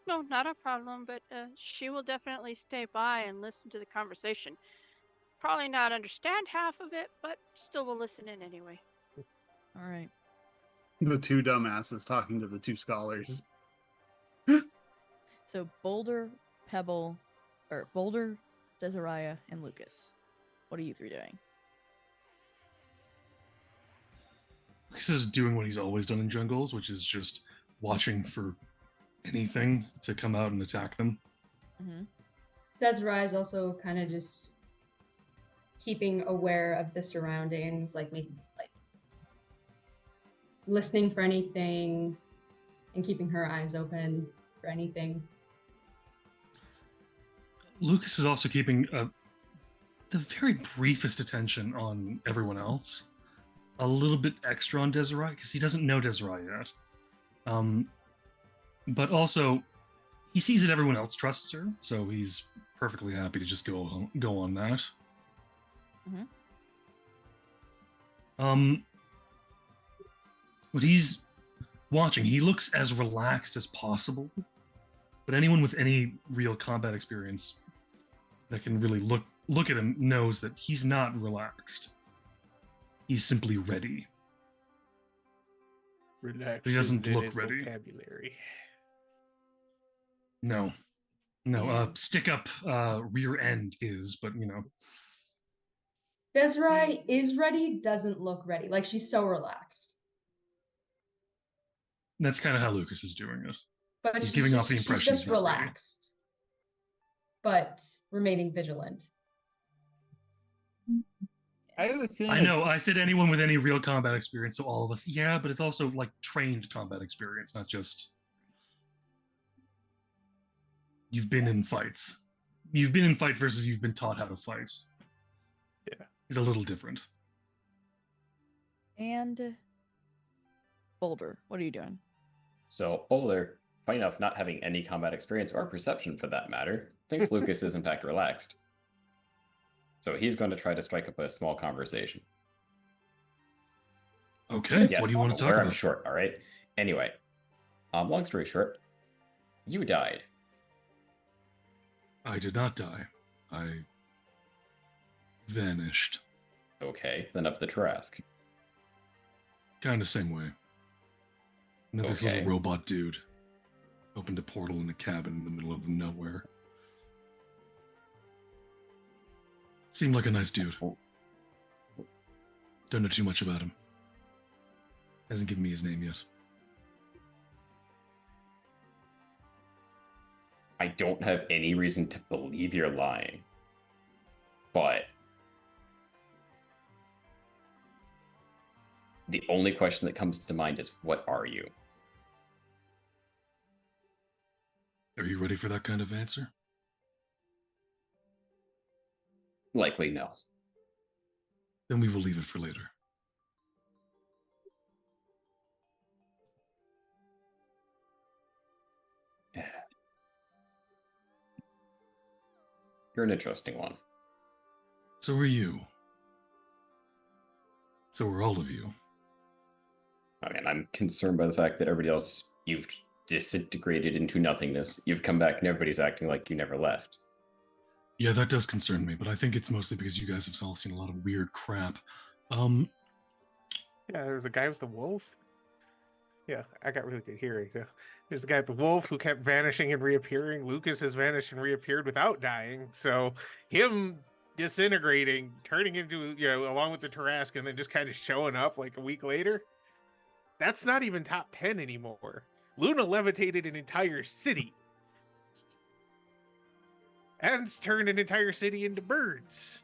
No, not a problem, but she will definitely stay by and listen to the conversation. Probably not understand half of it, but still will listen in anyway. All right. The two dumbasses talking to the two scholars. So Boulder, Desiraya, and Lucas. What are you three doing? Lucas is doing what he's always done in jungles, which is just watching for anything to come out and attack them. Mm-hmm. Desiree is also kind of just keeping aware of the surroundings, like listening for anything and keeping her eyes open for anything. Lucas is also keeping the very briefest attention on everyone else. A little bit extra on Desiree, because he doesn't know Desiree yet. But also, he sees that everyone else trusts her, so he's perfectly happy to just go on that. But he's watching. He looks as relaxed as possible. But anyone with any real combat experience that can really look at him knows that he's not relaxed. He's simply ready. Relaxed. He doesn't in look his ready. Vocabulary. No. Yeah. Stick up rear end is, but Desiree is ready, doesn't look ready. Like she's so relaxed. that's kind of how Lucas is doing it. But He's she's giving just, off the she's impression just he's not ready. relaxed. But remaining vigilant. I have a feeling. I know. I said anyone with any real combat experience, so all of us. Yeah, but it's also like trained combat experience, not just you've been in fights. You've been in fights versus you've been taught how to fight. Yeah. It's a little different. And Boulder, what are you doing? So Boulder, funny enough, not having any combat experience or perception for that matter, thinks Lucas is in fact relaxed. So he's going to try to strike up a small conversation. Okay, Yes, what do you want to talk where about? I'm short, all right? Anyway, long story short, you died. I did not die. I vanished. Okay, then up the Trask. Kind of same way. Met this Okay. little robot dude. Opened a portal in a cabin in the middle of nowhere. Seemed like a nice dude. Don't know too much about him. Hasn't given me his name yet. I don't have any reason to believe you're lying. But The only question that comes to mind is, what are you? Are you ready for that kind of answer? Likely no. Then we will leave it for later. You're an interesting one. So are you. So are all of you. I mean, I'm concerned by the fact that everybody else, you've disintegrated into nothingness. You've come back and everybody's acting like you never left. Yeah, that does concern me, but I think it's mostly because you guys have all seen a lot of weird crap. Yeah, there was a guy with the wolf. Yeah, I got really good hearing. So there's the guy with the wolf who kept vanishing and reappearing. Lucas has vanished and reappeared without dying. So him disintegrating, turning into, along with the Tarrasque, and then just kind of showing up like a week later. That's not even top 10 anymore. Luna levitated an entire city. And turned an entire city into birds.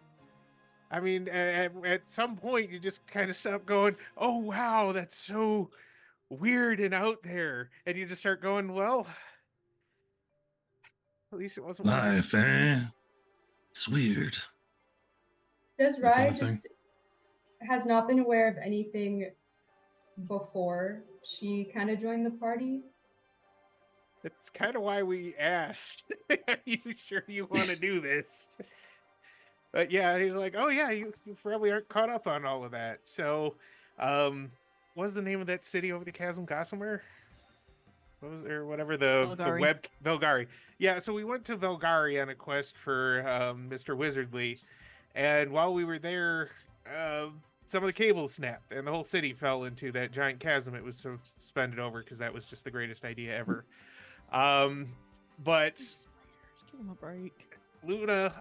I mean, at some point, you just kind of stop going, oh, wow, that's so weird and out there. And you just start going, well, at least it wasn't life, eh? It's weird. Desrai just has not been aware of anything before she kind of joined the party. That's kind of why we asked. Are you sure you want to do this? But yeah, he's like, oh yeah, you probably aren't caught up on all of that. So, what's the name of that city over the chasm? Gossamer? What was or whatever the web Velgari. Yeah, so we went to Velgari on a quest for Mr. Wizardly, and while we were there, some of the cables snapped, and the whole city fell into that giant chasm it was suspended over because that was just the greatest idea ever. But give him a break. Luna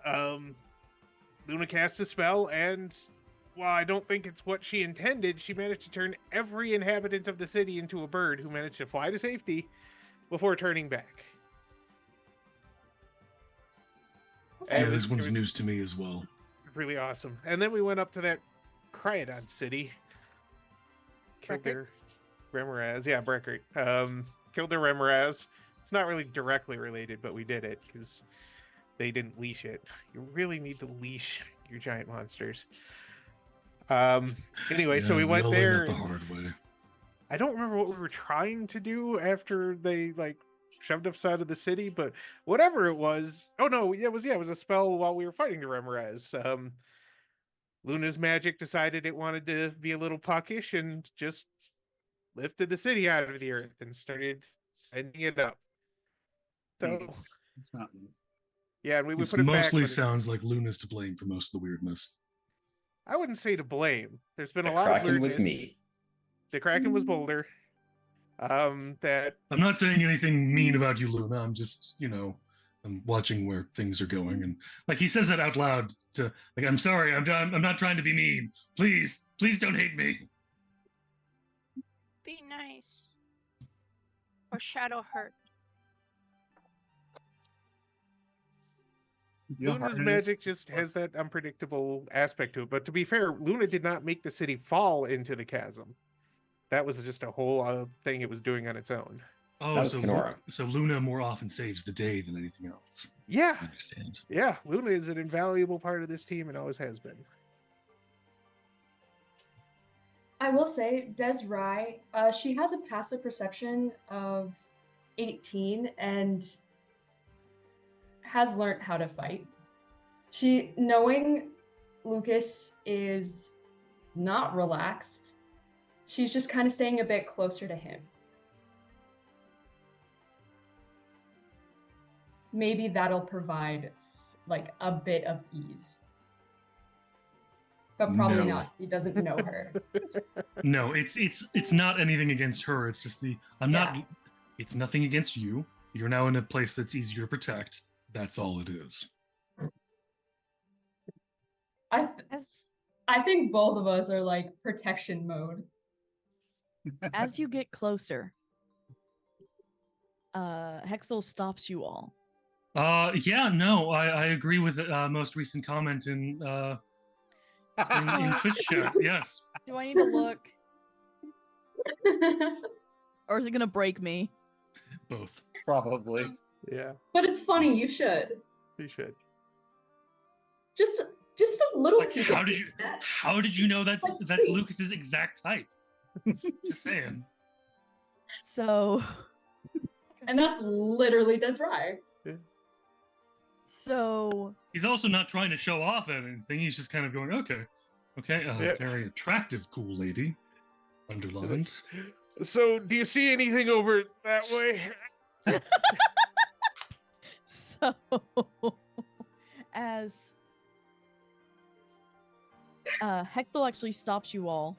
cast a spell, and while I don't think it's what she intended, she managed to turn every inhabitant of the city into a bird who managed to fly to safety before turning back. Yeah, this one's news to me as well. Really awesome. And then we went up to that Cryodon city. Killed their Remoraz. Yeah, Breckert. Killed their Remoraz. It's not really directly related, but we did it because they didn't leash it. You really need to leash your giant monsters. Anyway, so we went there. The hard way. I don't remember what we were trying to do after they shoved us out of the city, but whatever it was. Oh no, it was a spell while we were fighting the Remoraz. Luna's magic decided it wanted to be a little puckish and just lifted the city out of the earth and started sending it up. So it's not me. Yeah, and we would This put it back. Mostly sounds like Luna's to blame for most of the weirdness. I wouldn't say to blame. There's been the a lot of Kraken weirdness. was me. The Kraken was Boulder. That I'm not saying anything mean about you, Luna. I'm just, I'm watching where things are going, and he says that out loud. To I'm sorry. I'm not trying to be mean. Please don't hate me. Be nice. Or shadow hurt. Luna's magic just has that unpredictable aspect to it. But to be fair, Luna did not make the city fall into the chasm. That was just a whole other thing it was doing on its own. Oh, so Luna more often saves the day than anything else. Yeah. I understand. Yeah, Luna is an invaluable part of this team and always has been. I will say, Desrai, she has a passive perception of 18 and has learned how to fight. Knowing Lucas is not relaxed, she's just kind of staying a bit closer to him. Maybe that'll provide a bit of ease. But probably not. He doesn't know her. No, it's not anything against her. It's just it's nothing against you. You're now in a place that's easier to protect. That's all it is. I think both of us are protection mode. As you get closer, Hexel stops you all. Yeah, no, I agree with the most recent comment in Twitch chat. Yes. Do I need to look Or is it gonna break me? Both. Probably. Yeah, But it's funny. You should. you should. Just a little Like, peek. how did you know that's Lucas's exact type? Just saying. So, And that's literally Desrai. so He's also not trying to show off at anything. He's just kind of going, okay, Yeah. very attractive, cool lady. Underlined. So, do you see anything over that way? So, as Hector actually stops you all,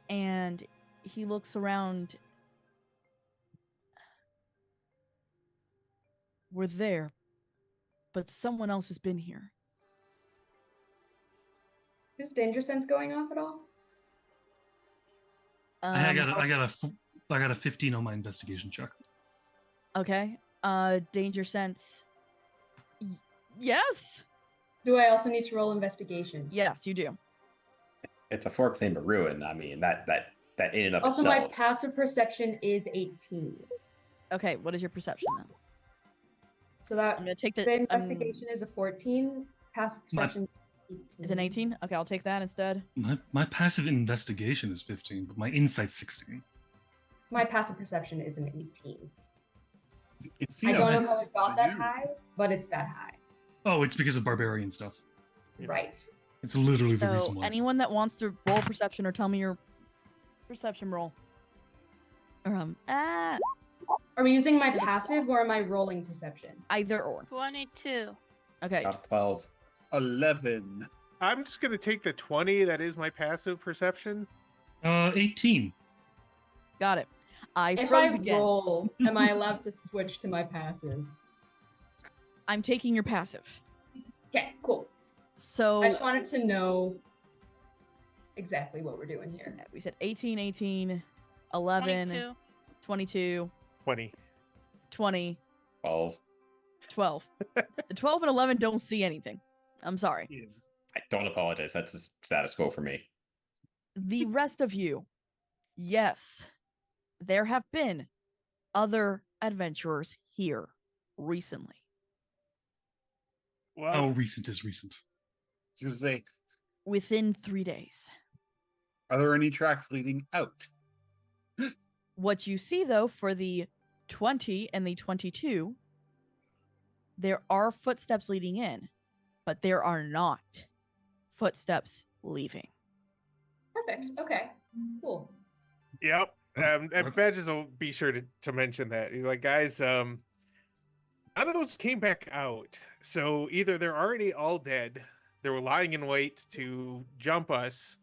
and he looks around. We're there, but someone else has been here. Is danger sense going off at all? I got a 15 on my investigation check. Okay. Danger sense. Yes. Do I also need to roll investigation? Yes, you do. It's a fork thing to ruin. I mean, that in and of Also, itself. my passive perception is 18. Okay. What is your perception then? So that I'm gonna take the investigation is a 14. Passive perception is an 18. Okay, I'll take that instead. My passive investigation is 15, but my insight's 16. My passive perception is an 18. It's I don't know how it got that high, but it's that high. Oh, it's because of barbarian stuff. Right. It's literally the So reason why. anyone that wants to roll perception or tell me your perception roll. Or Are we using my passive or am I rolling perception? either or. 22. Okay. Top 12. 11. I'm just gonna take the 20. That is my passive perception. 18. Got it. I If froze I again. roll, am I allowed to switch to my passive? I'm taking your passive. Okay, cool. So I just wanted to know exactly what we're doing here. we said 18, 18, 11, 22. 22, 20. 20, 12. 12. The 12 and 11 don't see anything. I'm sorry. I don't apologize. That's the status quo for me. The rest of you, yes, there have been other adventurers here recently. Well, How recent is recent? Just say, Within 3 days. are there any tracks leading out? What you see, though, for the 20 and the 22, there are footsteps leading in, but there are not footsteps leaving. Perfect. Okay. Cool. Yep. And Badges will be sure to mention that. He's like, guys, none of those came back out. So either they're already all dead, they were lying in wait to jump us,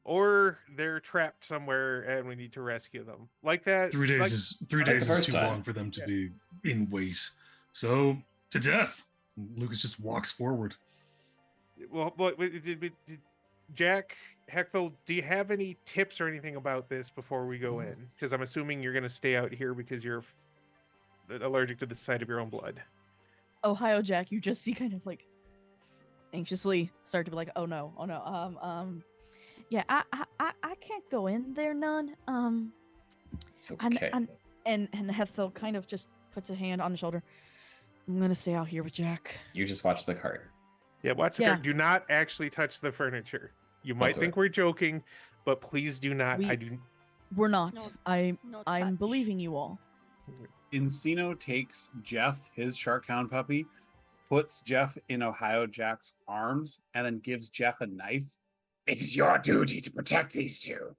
or they're trapped somewhere and we need to rescue them. Like that. 3 days like, is 3 like the days is first too time. long for them to Yeah. be in wait. So to death. Lucas just walks forward. Well, did Jack, Hector, do you have any tips or anything about this before we go in? Because I'm assuming you're going to stay out here because you're allergic to the sight of your own blood. Ohio Jack, you just see kind of like anxiously start to be like, oh no. Yeah, I can't go in there, none. It's okay. And Hethel kind of just puts a hand on the shoulder. I'm gonna stay out here with Jack. You just watch the cart. Yeah, watch the Yeah. card. Do not actually touch the furniture. You might do think it. we're joking, but please do not. I do. We're not. No- I'm No touch. believing you all. Encino takes Jeff, his Sharkhound puppy, puts Jeff in Ohio Jack's arms, and then gives Jeff a knife. It is your duty to protect these two.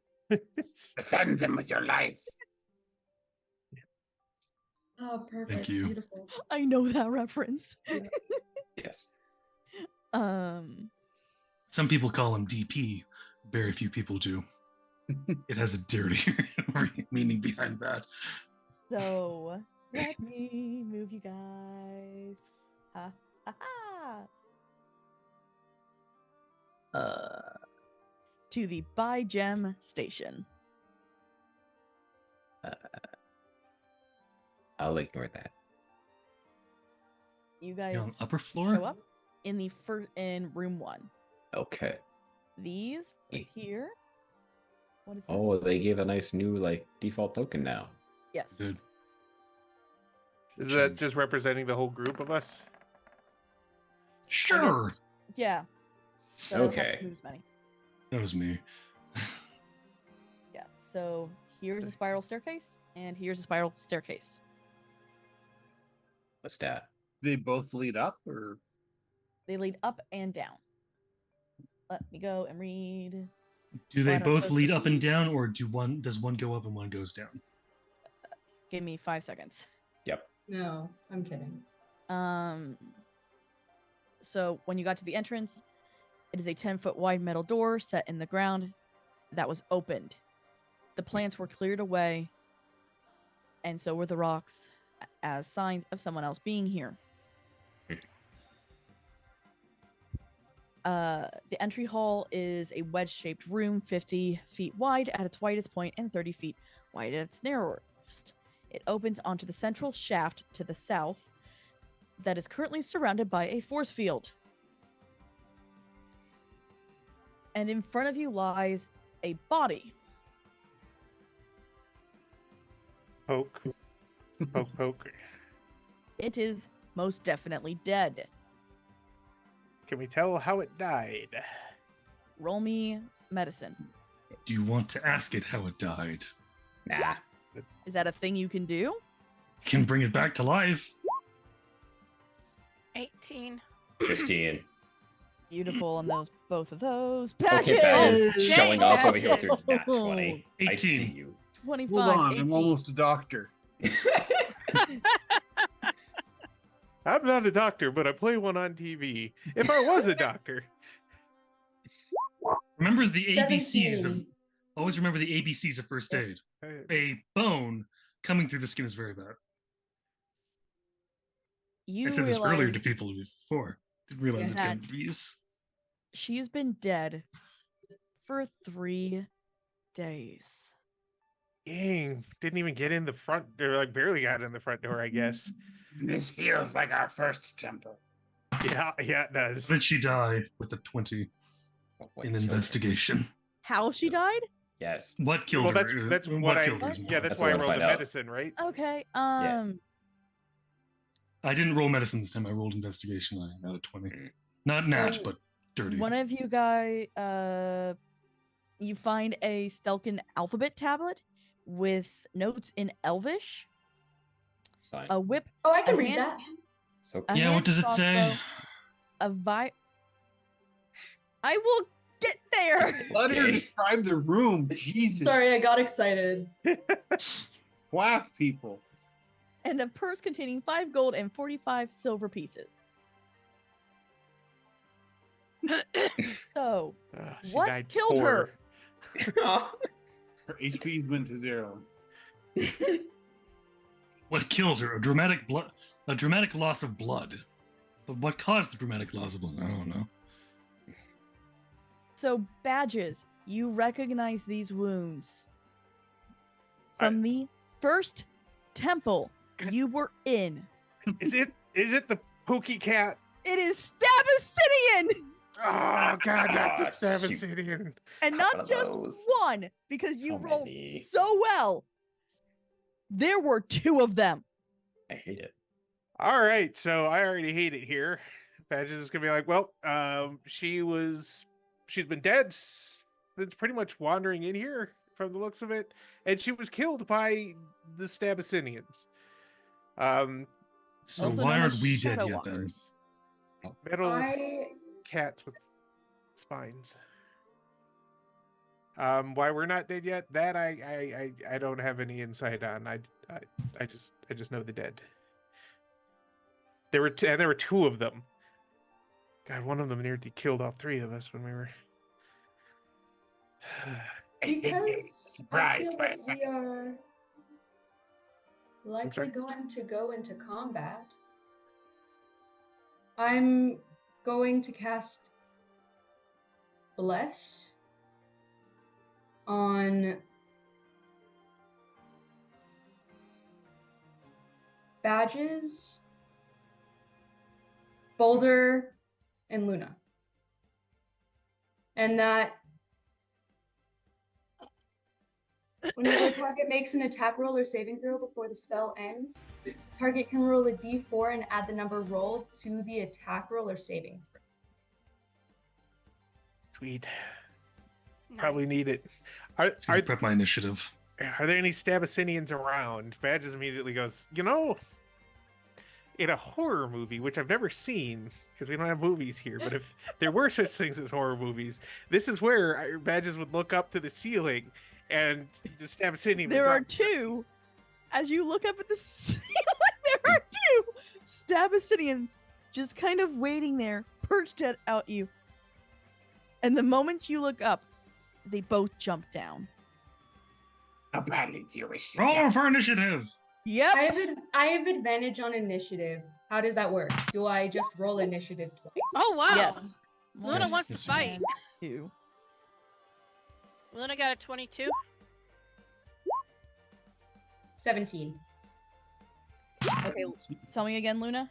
Defend them with your life. Oh, perfect. you. Beautiful. I know that reference. Yes. Some people call him DP. Very few people do. It has a dirty meaning behind that. So let me move you guys. Ha ha ha. To the Buy Gem station. I'll ignore that. You guys You're on upper show floor? up in the in room 1. Okay. These right here What is that? Oh, they gave a nice new like default token now. Yes. Good. Is that just representing the whole group of us? Sure. Yeah. So I don't have to Okay. move as many. That was me. Yeah. So here's a spiral staircase, and here's a spiral staircase. What's that? They both lead up, or They lead up and down. Let me go and read. Do they I don't both trust lead it. up and down, or does one go up and one goes down? Give me 5 seconds. Yep. No, I'm kidding. So when you got to the entrance, it is a 10-foot wide metal door set in the ground that was opened. The plants were cleared away, and so were the rocks, as signs of someone else being here. The entry hall is a wedge-shaped room, 50 feet wide at its widest point and 30 feet wide at its narrowest. It opens onto the central shaft to the south that is currently surrounded by a force field. And in front of you lies a body. Poke. Poke, poke. It is most definitely dead. Can we tell how it died? Roll me medicine. Do you want to ask it how it died? Nah. Is that a thing you can do? Can bring it back to life. 18. 15. Beautiful on those, both of those. Okay, Patches! Pat is Patches! showing off over here with her nat Oh. 20. I 18. see you. 25. hold on, 18. I'm almost a doctor. I'm not a doctor, but I play one on TV. If I was a doctor. Remember the ABCs of 17. always remember the ABCs of first aid. A bone coming through the skin is very bad. You I said this earlier to realize people before. Didn't realize it Yeah. could abuse. she's been dead for 3 days. Dang, didn't even get in the front, or like barely got in the front door, I guess. This feels like our first temple. Yeah, it does. How did she die with a 20 What in killed her? investigation? How she died? Yes. What killed Well, her? that's What what I. killed her is Yeah, important. that's what why I I wanna rolled the find out. medicine, right? Okay. I didn't roll medicine this time. I rolled investigation. I got a 20. Not nat, So, but dirty. One of you guys, you find a Stelkin alphabet tablet with notes in Elvish, It's fine. a whip, Oh, I can A read hand- that. So a Yeah, hand what does it say? crossbow, I will get there. Let her Okay. describe the room. Jesus. Sorry, I got excited. Whack people. And a purse containing 5 gold and 45 silver pieces. So, She what died killed her? Oh. Her HP's went to 0. What killed her? A dramatic loss of blood. But what caused the dramatic loss of blood? I don't know. So, Badges, you recognize these wounds from the first temple you were in. Is it the Pookie Cat? It is Stabicidian! Oh God, not the Ah, Stavicidian. And One not of just those. one, because you How rolled many? so well. There were 2 of them. I hate it. All right, so I already hate it here. Badges is gonna be like, well, she's been dead since pretty much wandering in here from the looks of it, and she was killed by the Stabicinians. So Also why known as aren't we dead Shadow yet then? Walkers. Metal I cats with spines. Why we're not dead yet? That I don't have any insight on. I just know the dead. There were and there were 2 of them. God, one of them nearly killed all 3 of us when we were. because I Surprised feel by a like we second. are likely sorry? going to go into combat. I'm going to cast Bless on Badges, Boulder, and Luna. And that Whenever a target makes an attack roll or saving throw before the spell ends, target can roll a d4 and add the number rolled to the attack roll or saving throw. Sweet. Probably Nice. need it. So I prep my initiative. Are there any Stabicinians around? Badges immediately goes, in a horror movie, which I've never seen, because we don't have movies here, but if there were such things as horror movies, this is where Badges would look up to the ceiling and the Stabicinian would There are drop- two. As you look up at the ceiling, there are two Stabicinians just kind of waiting there, perched at you. And the moment you look up, they both jump down. How badly do you wish to Roll die? for initiative. Yep. I have advantage on initiative. How does that work? Do I just roll initiative twice? Oh wow. Yes. Luna Yes, wants to yes, you fight. Two. Luna got a 22. 17. Okay, tell me again, Luna.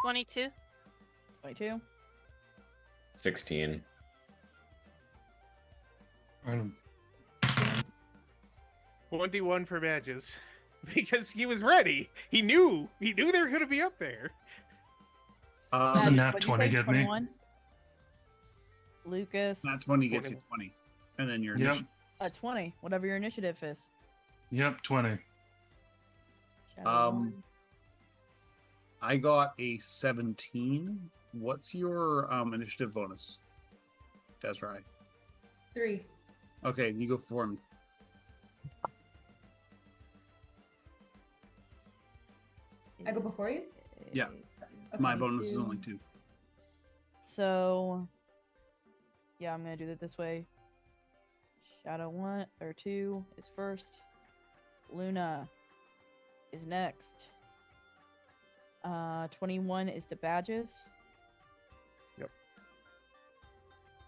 22. 22. 16. Random. 1d1 for Badges. Because he was ready. He knew they were going to be up there. Does a nat What'd you 20 say, get me? 21? Lucas. Nat 20 gets you 20. And then your Yep. initiative. 20. Whatever your initiative is. Yep, 20. Shadow Um, one. I got a 17. What's your initiative bonus? Desrai. 3. Okay, you go for me. I go before you? Yeah. Okay. My bonus is only 2. So, yeah, I'm gonna do it this way. Shadow 1 or 2 is first. Luna is next. 21 is to Badges. Yep.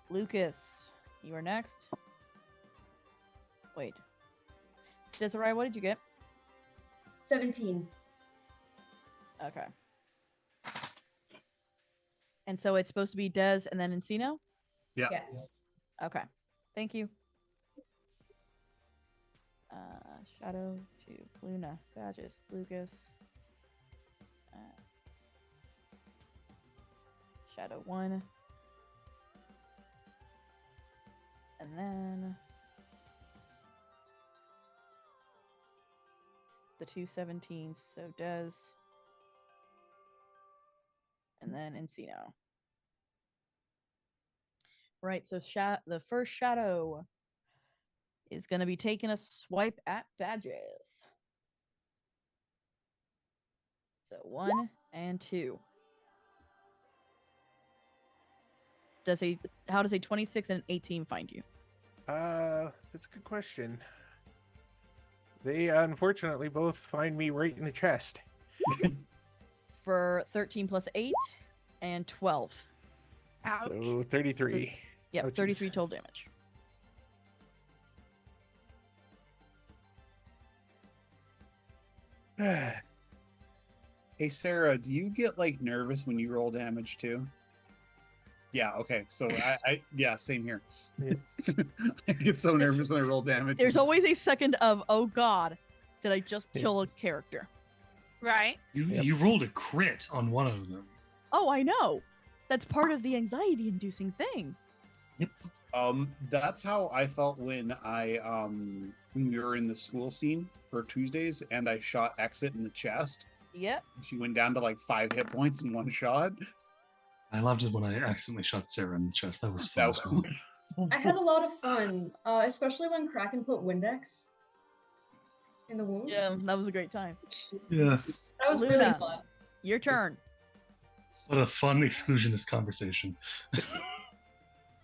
Lucas, you are next. Wait. Desiree, what did you get? 17. Okay. And so it's supposed to be Des and then Encino? Yeah. Yes. Okay. Thank you. Shadow 2, Luna, Badges, Lucas. Shadow 1. And then the 2 17s, so Des. And then Encino. Right, so the first shadow is going to be taking a swipe at Badges. So 1 and 2. How does a 26 and an 18 find you? That's a good question. They unfortunately both find me right in the chest. For 13 plus 8 and 12. Ouch. So 33. Yep, Ouchies. 33 total damage. Hey, Sarah, do you get like nervous when you roll damage too? Yeah, okay. So yeah, same here. Yeah. I get so nervous when I roll damage. There's always a second of, oh god, did I just kill a character? Right. You rolled a crit on one of them. Oh, I know. That's part of the anxiety-inducing thing. That's how I felt when when we were in the school scene for Tuesdays and I shot Exit in the chest. Yep. She went down to like 5 hit points in one shot. I loved it when I accidentally shot Sarah in the chest. That was fun. That as well. was- I had a lot of fun, especially when Kraken put Windex in the wound. Yeah, that was a great time. Yeah. That was really Luna. fun. Your turn. What a fun exclusionist conversation.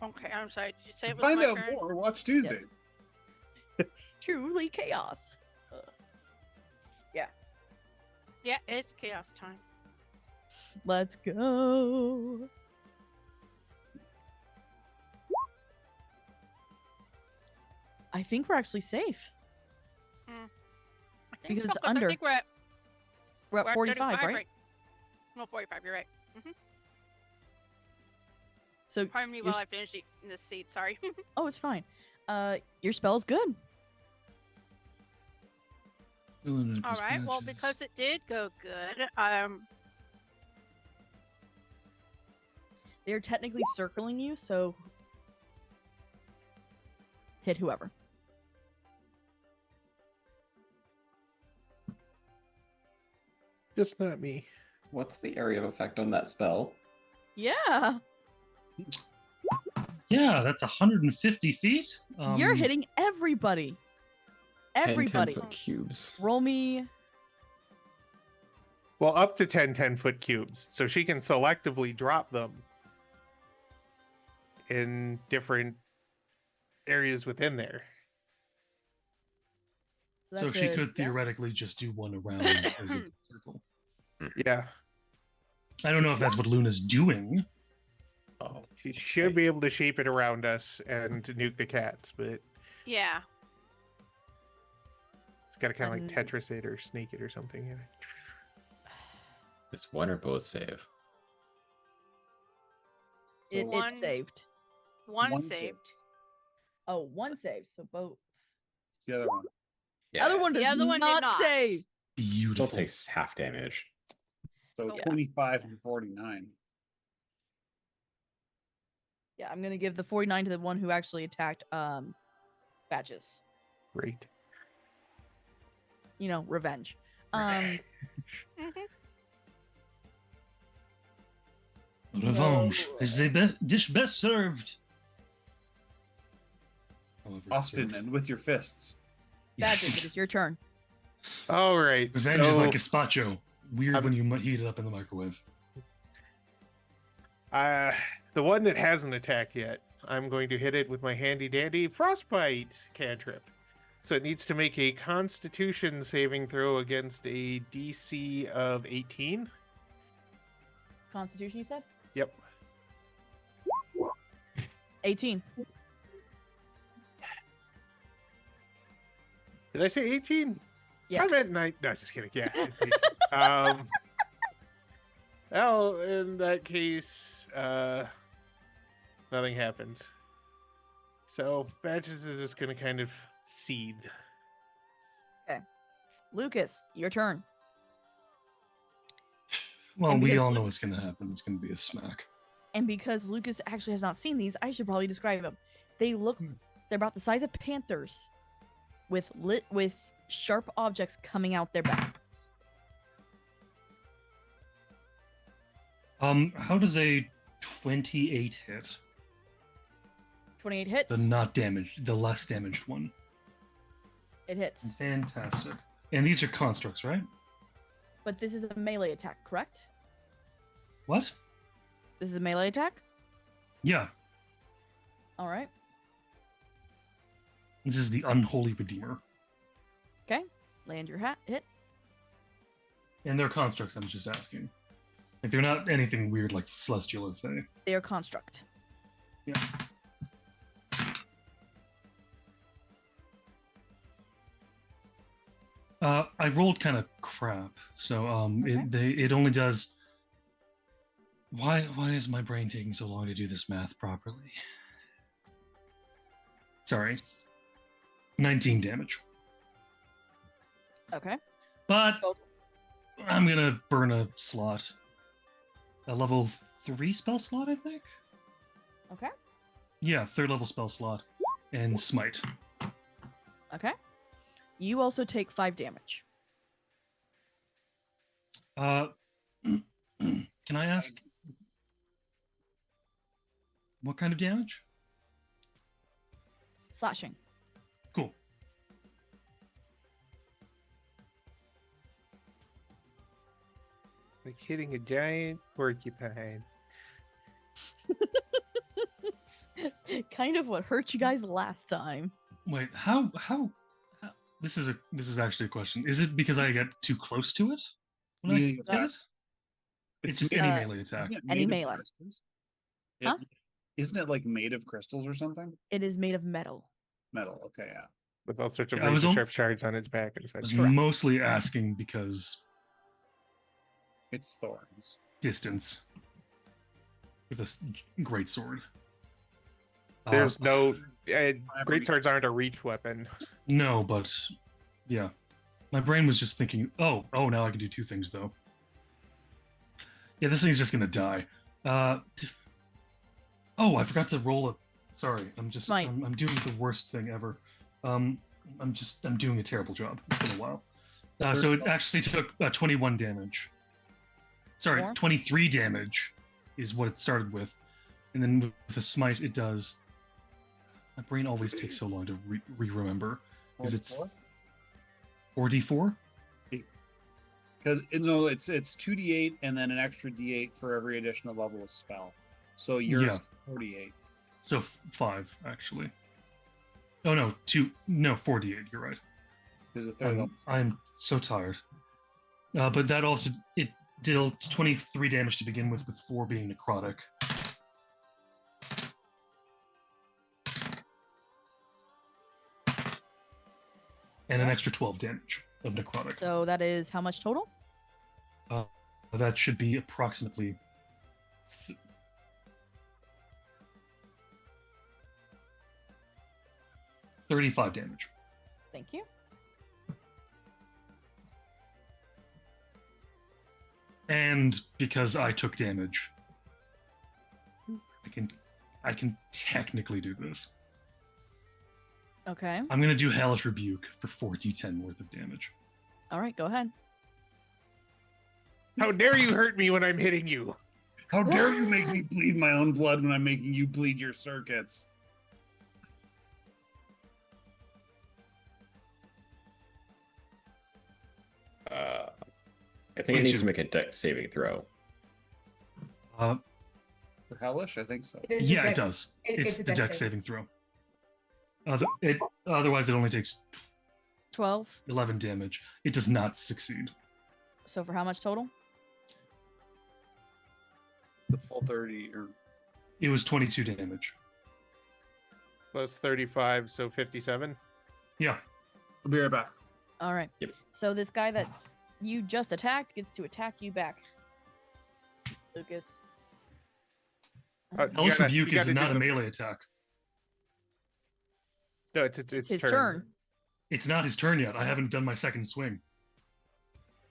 Okay, I'm sorry. Did you say it was Find my out turn? more. Watch Tuesdays. Truly chaos. Yeah, it's chaos time. Let's go. I think we're actually safe. I think Because so, 'cause under. I think we're at We're at 45, 35, right? No, 45. You're right. So, Pardon me You're while s- I finish eating this seed. Sorry. oh, it's fine. Your spell's good. All right. Well, because it did go good, They're technically circling you, so hit whoever. Just not me. What's the area of effect on that spell? Yeah, Yeah, that's 150 feet. you're hitting everybody. Everybody. 10-foot cubes. Roll me. Well, up to 10 10-foot cubes. So she can selectively drop them in different areas within there. So that's she a- could yeah. theoretically just do one around as a circle. Yeah. I don't know if that's what Luna's doing. Oh, she should be able to shape it around us and nuke the cats, but yeah. it's got to kind of like And- Tetris it or sneak it or something. Yeah. It's one or both save. It One- saved. One One saved. Oh, one saved, so both. It's the other one. Yeah, Other one The does other one did not not. save. Beautiful. still takes half damage. So Oh, yeah. 25 and 49. Yeah, I'm gonna give the 49 to the one who actually attacked Badges. Great. You know, revenge. Um Revenge No. is the dish best served. However it's Often served. and with your fists. Badges, it is your turn. All right. Revenge so is like gazpacho. Weird I'm- when you heat it up in the microwave. the one that hasn't attacked yet, I'm going to hit it with my handy dandy frostbite cantrip. So it needs to make a Constitution saving throw against a DC of 18. Constitution, you said? Yep. 18. Did I say 18? Yes. I meant 9. No, just kidding. Yeah. It's 18. Well, in that case, nothing happens. So Badges is just going to kind of seethe. Lucas, your turn. Well, And we because all Lu- know what's going to happen. It's going to be a smack. And because Lucas actually has not seen these, I should probably describe them. They look they're about the size of panthers with sharp objects coming out their backs. How does a 28 hit? 28 hits. The not damaged, the less damaged one. It hits. Fantastic. And these are constructs, right? But this is a melee attack, correct? What? This is a melee attack? Yeah. All right. This is the Unholy Redeemer. Okay. Land your hit. And they're constructs, I'm just asking. Like, they're not anything weird like Celestial or Fae. They are construct. Yeah. I rolled kind of crap, so Okay. it only does. Why is my brain taking so long to do this math properly? Sorry. 19 damage. Okay. But Both. I'm gonna burn a slot. A level 3 spell slot, I think? Okay. Yeah, 3rd level spell slot. And smite. Okay. You also take 5 damage. Can I ask what kind of damage? Slashing. Cool. Like hitting a giant porcupine. Kind of what hurt you guys last time. Wait, how this is actually a question. Is it because I get too close to it? When I Melee hit attack. it? It's just any melee attack. Isn't it Any made of melee. crystals? Huh? Isn't it like made of crystals or something? It is made of metal. Metal. Okay, yeah. With all sorts of I was razor al- sharp shards on its back and I such. was Correct. mostly asking because It's thorns. distance with a great sword. There's no great swords aren't a reach weapon. No, but yeah, My brain was just thinking, oh, now I can do two things though. Yeah, this thing's just gonna die. Oh, I forgot to roll a. Sorry, I'm Smite. doing the worst thing ever. I'm doing a terrible job. It's been a while. So it actually took 21 damage. Sorry, More? 23 damage is what it started with, and then with the smite, it does. My brain always takes so long to remember because it's 4d4. Because no, it's 2d8 and then an extra d8 for every additional level of spell. So yours Yeah. is 48. So 5 actually. Oh no, 4d8. You're right. There's a third level. I'm so tired. But that also it dealt 23 damage to begin with 4 being necrotic. And an extra 12 damage of necrotic. So that is how much total? That should be approximately 35 damage. Thank you. And because I took damage, I can technically do this. Okay. I'm gonna do Hellish Rebuke for 4d10 worth of damage. All right, go ahead. How dare you hurt me when I'm hitting you? How dare you make me bleed my own blood when I'm making you bleed your circuits? I think it needs to make a dex saving throw. Uh, For Hellish, I think so. It is a yeah, it dex- does. it- It's a the dex saving throw. Otherwise, it only takes 12. 11 damage. It does not succeed. So for how much total? The full 30 or It was 22 damage. Plus 35, so 57. Yeah. I'll be right back. All right. Yep. So this guy that you just attacked gets to attack you back. Lucas. You Hellish gotta- Rebuke you is gotta do not a the- melee attack. No, it's His turn. It's not his turn yet. I haven't done my second swing.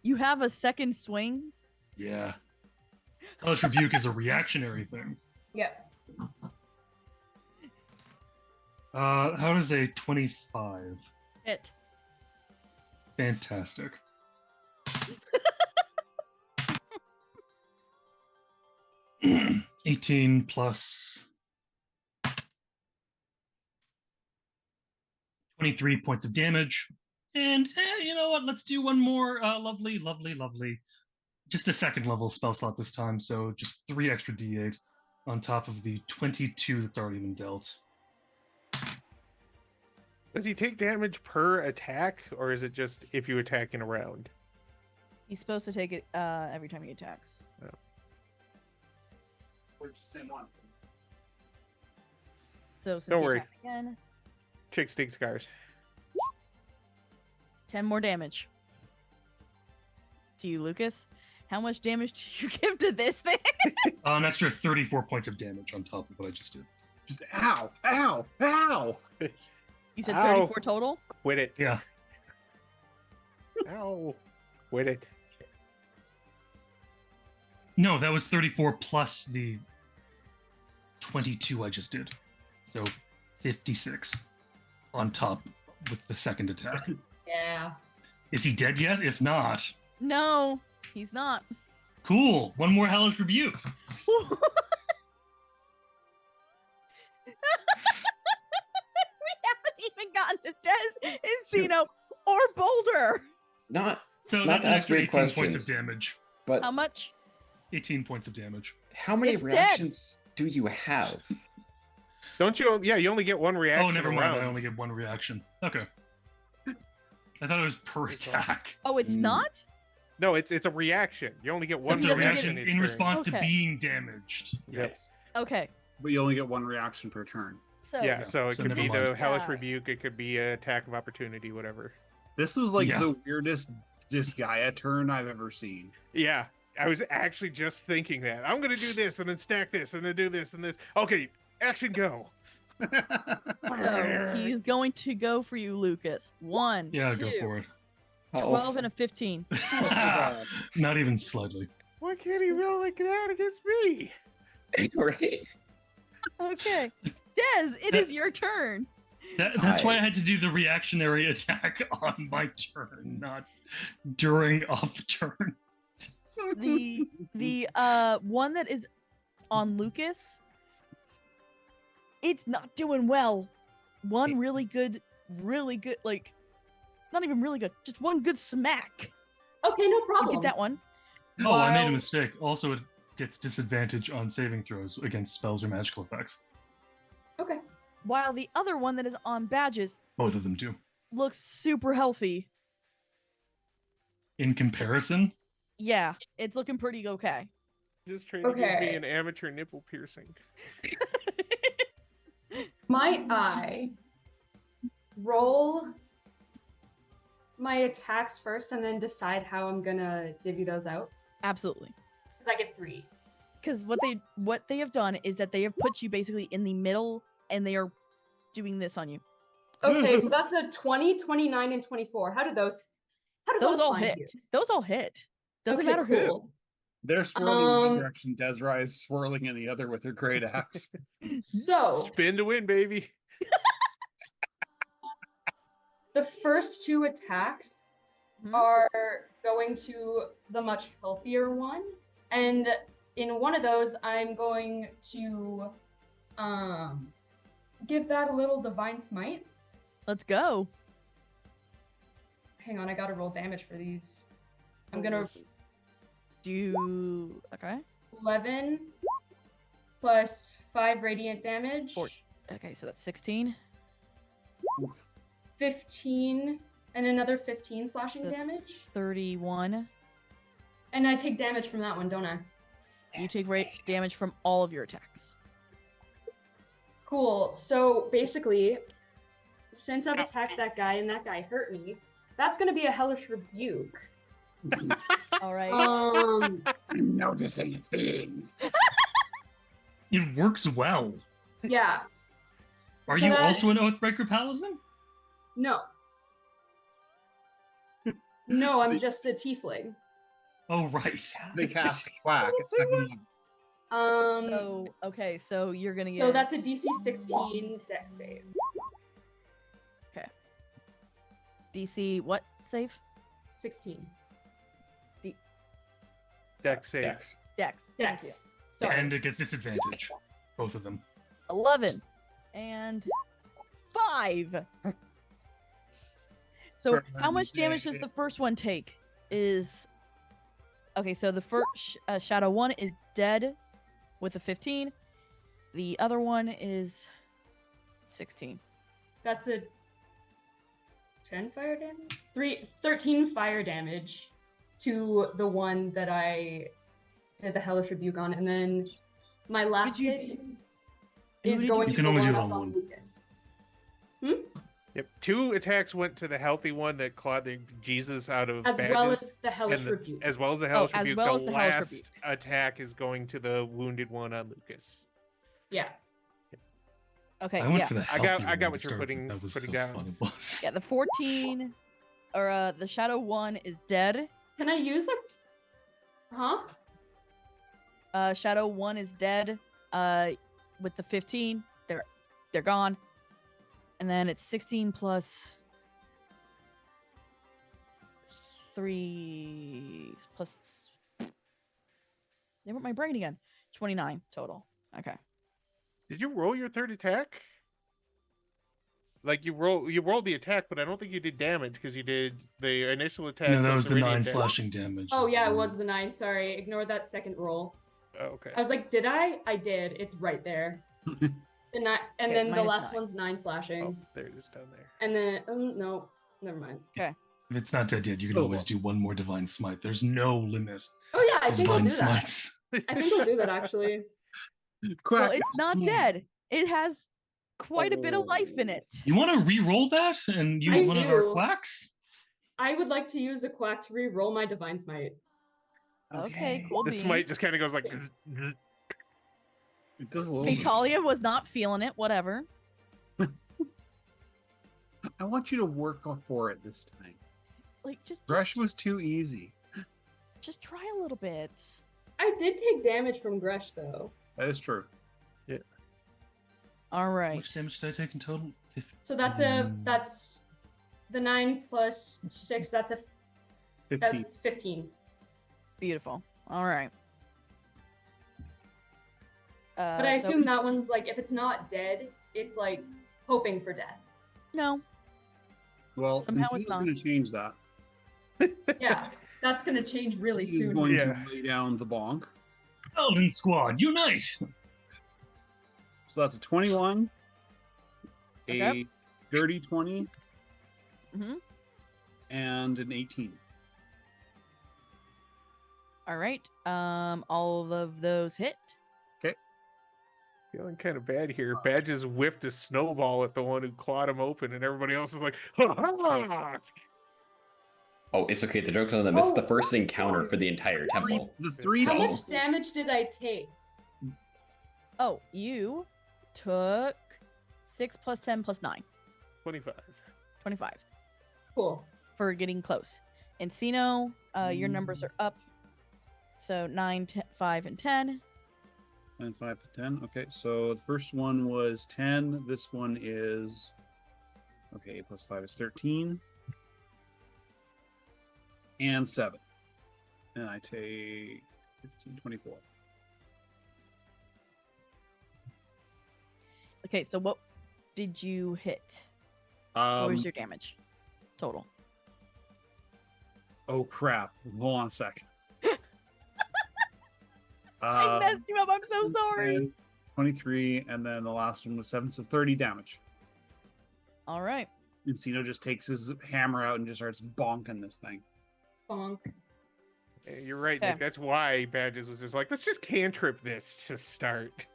You have a second swing? Yeah. Hellish Rebuke is a reactionary thing. Yeah. How does a 25? Hit. Fantastic. $18 plus 23 points of damage. And you know what? Let's do one more. Lovely. Just a second level spell slot this time. So just 3 extra d8 on top of the 22 that's already been dealt. Does he take damage per attack, or is it just if you attack in a round? He's supposed to take it every time he attacks. We're just the same one. So since Don't he worry. attacked again, Chicks take scars. 10 more damage. To you, Lucas. How much damage do you give to this thing? An extra 34 points of damage on top of what I just did. Just ow, ow, ow. You said Ow. 34 total? Quit it. Yeah. Ow. Quit it. No, that was 34 plus the 22 I just did. So 56 on top with the second attack. Yeah. Is he dead yet? If not, No, he's not. cool. One more Hellish Rebuke. We haven't even gotten to Des, Encino, or Boulder. Not So Not that's to an ask extra weird 18 points of questions. damage. but How much? 18 points of damage. how many It's dead. reactions do you have? Don't you? Yeah, you only get one reaction. Oh, never a mind. round. I only get one reaction. Okay. I thought it was per attack. Oh, it's Mm. not? No, it's a reaction. You only get one That's a doesn't get reaction each in turn. response to Okay. being damaged. Yep. Yes. Okay. But you only get one reaction per turn. So Yeah, so it so could never be mind. the Hellish Yeah. Rebuke. It could be an attack of opportunity, whatever. This was like Yeah. the weirdest Disgaea turn I've ever seen. Yeah, I was actually just thinking that. I'm gonna do this and then stack this and then do this and this. Okay, action go. So he's going to go for you, Lucas. 1, Yeah, 2, go for it. Oh, 12 and a 15. God. Not even slightly. Why can't he roll like that against me? right? Okay. Des, it is your turn. That's why I had to do the reactionary attack on my turn, not during off turn. The one that is on Lucas, it's not doing well. One really good, like, not even really good, just one good smack. Okay, no You problem. get that one. Oh, I made a While- mistake. Also, it gets disadvantage on saving throws against spells or magical effects. Okay. While the other one that is on badges Both of them do. looks super healthy. In comparison, Yeah, it's looking pretty okay. Just trying to give me Okay. an amateur nipple piercing. Might I roll my attacks first and then decide how I'm gonna divvy those out? Absolutely. Because I get 3. Because what they have done is that they have put you basically in the middle, and they are doing this on you. Okay, so that's a 20, 29, and 24. How do those all find hit. you? Those all hit. Doesn't Okay, matter who. cool. They're swirling in Um, one direction. Desrai is swirling in the other with her great axe. So Spin to win, baby. the first 2 attacks Mhm. are going to the much healthier one, and in one of those, I'm going to give that a little divine smite. Let's go. Hang on, I gotta roll damage for these. I'm gonna Do okay. 11 plus 5 radiant damage, Okay, so that's 16. 15, and another 15 slashing That's- damage. 31. And I take damage from that one, don't I? You take damage from all of your attacks. Cool. So basically, since I've attacked that guy and that guy hurt me, that's gonna be a hellish rebuke. All right. I'm noticing a thing. it works well. Yeah. Are So you that- also an Oathbreaker Paladin? No. No, I'm just a tiefling. Oh, right. They cast Quack at second level. So okay, so you're gonna get. So that's a DC 16 dex save. DC what save? 16. Dex save. Dex. Dex. Thank you. Dex. Sorry. And it gets disadvantage. Both of them. 11 and 5. So how much damage does the first one take? Is okay. So the first Shadow 1 is dead with a 15. The other one is 16. That's a 10 fire damage? 13 fire damage to the one that I did the hellish rebuke on, and then my last you- hit who is did going you- to You the can only one do it that's on on one. Lucas. Yep. 2 attacks went to the healthy one that clawed the Jesus out of As badges, well as the hellish and rebuke. as well as the hellish as rebuke. well the as the hellish last rebuke. attack is going to the wounded one on Lucas. Yeah. Okay, I went yeah. for the I healthy got one what to you're start with. putting- That was putting how down. fun it was. Yeah, the 14 or the Shadow 1 is dead. Can I use a... Huh? Shadow 1 is dead. With the 15, they're gone. And then it's 16 plus 3 plus. They went my brain again. 29 total. Okay. Did you roll your third attack? Like you rolled the attack, but I don't think you did damage because you did the initial attack. No, that plus was the radiant 9 damage. slashing damage. Oh yeah, it was the 9. Sorry, ignore that second roll. Oh, okay. I was like, did I? I did. It's right there. And Okay, then the minus last 9. one's 9 slashing. Oh, there it is down there. And then no, never mind. If it's not dead yet, you can So always do one more divine smite. There's no limit Oh yeah, I to think I'll divine do that. smites. I think I'll do that actually. Quack Well, it's not small. dead. It has quite a bit of life in it. You want to re-roll that and use I one of our do. quacks? I would like to use a quack to re-roll my divine smite. Okay, cool The beans. smite just kind of goes like. Yes. It does a little bit. Vitalia was not feeling it. Whatever. I want you to work for it this time. Like Brush was too easy. just try a little bit. I did take damage from Gresh though. That is true. All How right. much damage did I take in total? 15. So that's the 9 plus 6. That's 50. that's 15. Beautiful. All right. But I so assume that one's like, if it's not dead, it's like hoping for death. no. Well, Somehow it's Encino's not. going to change that. Yeah, that's gonna change really He's soon. going Yeah. to lay down the bonk. Elden Squad, unite! So that's a 21, a Okay. dirty 20, Mhm. and an 18. All right. All of those hit. Feeling kind of bad here. Badges whiffed a snowball at the one who clawed him open, and everybody else is like, ha ha! Oh, it's okay. The joke's on them. This is the Oh, first encounter for the entire temple. The three How So- much damage did I take? Oh, you took 6 plus 10 plus 9. 25. 25 Cool. for getting close. Encino, your numbers are up. So 9, 10, 5, and 10. And 5 to 10. Okay, so the first one was 10. This one is. Okay, 8 plus 5 is 13. And 7. And I take 15, 24. Okay, so what did you hit? What Um, was your damage total? oh, crap. Hold on a sec. I messed you up. I'm so sorry. 10, 23, and then the last one was 7, so 30 damage. All right. Encino just takes his hammer out and just starts bonking this thing. Bonk. Yeah, you're right, Okay. Nick. That's why Badges was just like, let's just cantrip this to start.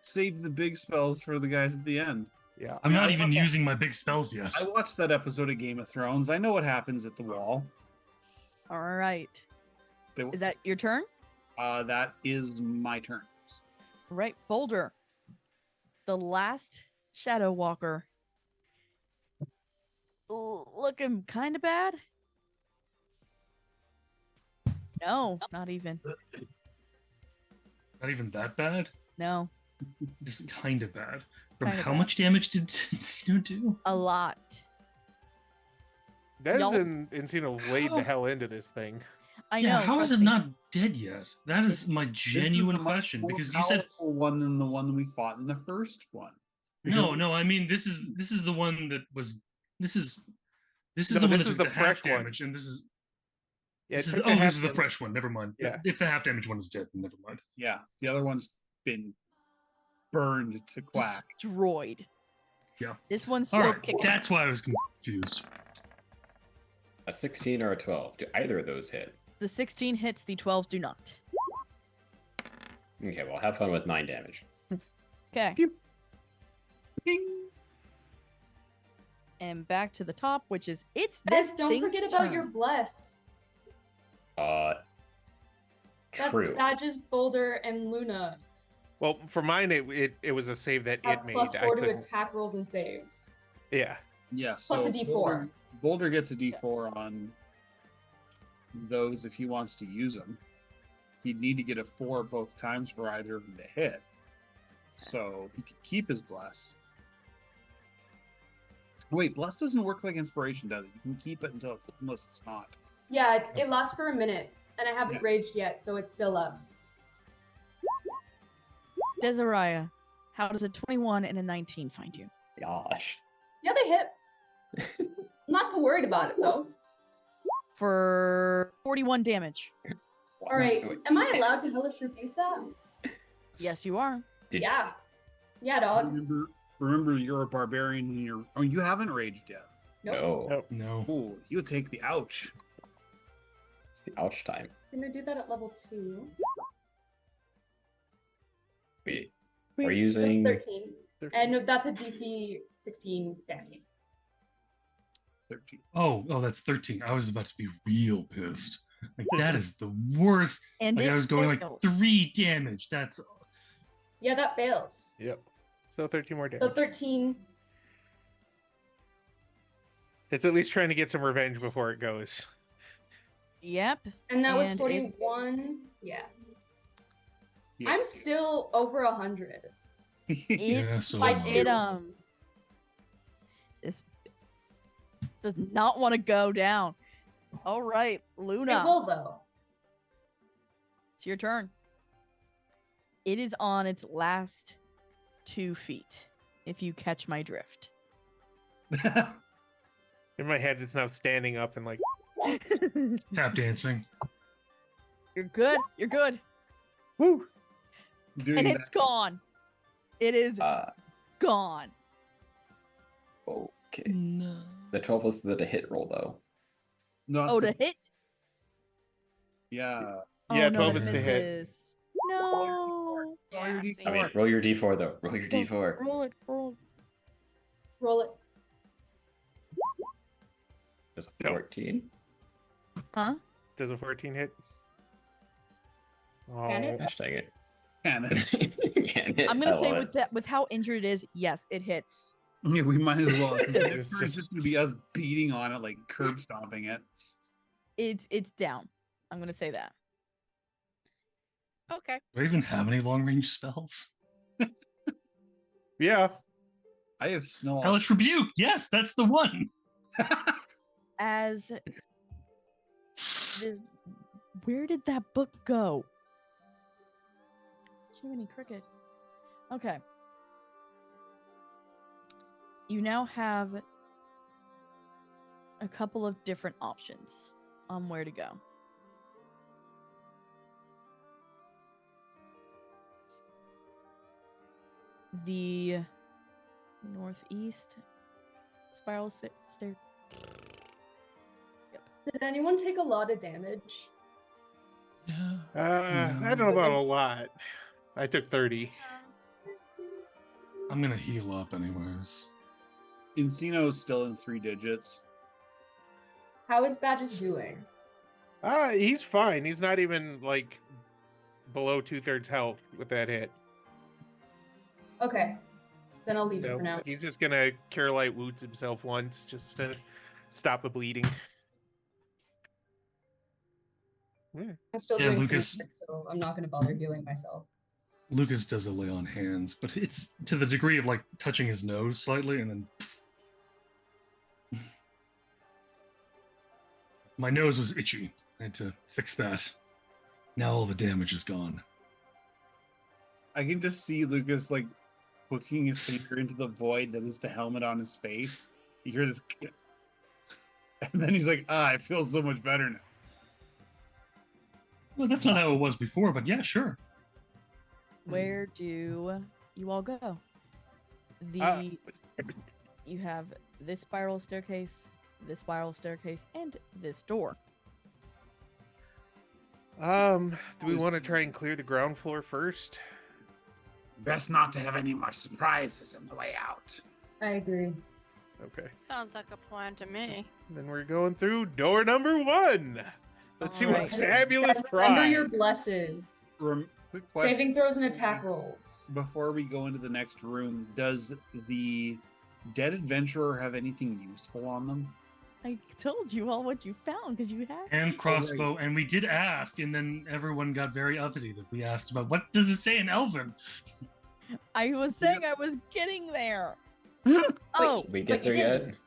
Save the big spells for the guys at the end. Yeah. I'm not even Okay. using my big spells yet. I watched that episode of Game of Thrones. I know what happens at the wall. All right. They- Is that your turn? that is my turn. All right, Boulder. The last Shadow Walker. Looking kind of bad. No, not even. Not even that bad. No, Just kind of bad. From Kinda how bad. much damage did Encino do? a lot. Dez Y'all- and Encino laid the hell into this thing. I Yeah, know. how is trust it me. not dead yet? That is my This is a genuine much question more because you said powerful one than the one we fought in the first one. no. I mean, this is the one that was. This is No, the one this that is took the the half fresh one. damage, and this is. Yeah, This it is took oh, the this half is the damage. fresh one. Never mind. Yeah. If the half damage one is dead, then never mind. Yeah, the other one's been burned to quack. Destroyed. Yeah. This one's All still right, kicking. that's why I was confused. A 16 or a 12. Do either of those hit? The 16 hits, the 12s do not. Okay, well, have fun with 9 damage. Okay. Bing. And back to the top, which is it's Des, this don't thing's forget about turn. your bless. That's That's Badges, Boulder, and Luna. Well, for mine, it was a save that Have it made. plus I 4 to couldn't- attack rolls and saves. Yeah. Yeah, Plus so a D4. Boulder gets a D4 on those if he wants to use them. He'd need to get a 4 both times for either of them to hit. So he could keep his bless. Wait, bless doesn't work like inspiration, does it? You can keep it unless it's not. Yeah, it lasts for a minute, and I haven't Yeah. raged yet, so it's still up. Desiraya, how does a 21 and a 19 find you? Gosh. Yeah, they hit. Not too worried about it though. For 41 damage. All right, am I allowed to hellish rebuke that? Yes, you are. Yeah. Yeah, dog. Remember, you're a barbarian and you haven't raged yet. Nope. No. No. Oh, you would take the ouch. It's the ouch time. Gonna do that at level 2. Wait. We're using. 13. And if that's a DC 16 dex save. 13. Oh, that's 13. I was about to be real pissed. Like that is the worst. And Like it I was going like fails. 3 damage. That's Yeah, that fails. Yep. So 13 more So damage. 13. It's at least trying to get some revenge before it goes. Yep. And that was And 41. Yeah. Yeah. I'm still over 100. Yeah, so by am I. two. This does not want to go down. All right, Luna. It will though. It's your turn. It is on its last 2 feet, if you catch my drift. In my head, it's now standing up and like, Tap dancing. You're good. You're good. woo! Doing And it's gone. It is gone. Okay. No. The 12 was the hit roll, though. No, Oh, to hit? yeah. Yeah, Oh, no, 12 that is to hit. misses. No. Roll your Yeah, D4. I mean, roll your d4, though. Roll your d4. Roll it. Roll it. Roll it. It's No. 14. Huh? Does a 14 hit? Oh, Can it? Gosh dang it. Can it? Can't hit. I'm I gonna say love with it. that, with how injured it is, yes, it hits. Yeah, we might as well. 'Cause the next It's turn is just gonna be us beating on it, like curb stomping it. It's down. I'm gonna say that. Okay. Do I even have any long range spells? yeah. I have snow. Hellish Rebuke. Yes, that's the one. As where did that book go? Jiminy Cricket. Okay. You now have a couple of different options on where to go. The northeast spiral stair. Did anyone take a lot of damage? Yeah. I don't know about a lot. I took 30. I'm gonna heal up anyways. Encino's still in 3 digits. How is Badges doing? He's fine. He's not even like below 2/3 health with that hit. Okay. Then I'll leave it So for now. he's just gonna cure light wounds himself once just to stop the bleeding. Yeah. I'm still Yeah, doing Lucas- 3 hits, so I'm not going to bother healing myself. Lucas does a lay on hands, but it's to the degree of like touching his nose slightly and then my nose was itchy. I had to fix that. Now all the damage is gone. I can just see Lucas like hooking his finger into the void that is the helmet on his face. You hear this, and then he's like, I feel so much better now. Well, that's not how it was before, but yeah, sure. Where do you all go? You have this spiral staircase, and this door. Do we want to try and clear the ground floor first? Best not to have any more surprises on the way out. I agree. Okay. Sounds like a plan to me. Then we're going through door number 1. Let's see what Alright. fabulous Remember prize. your blesses. Quick question. Saving throws and attack rolls. Before we go into the next room, does the dead adventurer have anything useful on them? I told you all what you found because you had. And crossbow, and we did ask, and then everyone got very uppity that we asked about what does it say in Elven? I was saying I was getting there. Oh, We get but you there yet? didn't.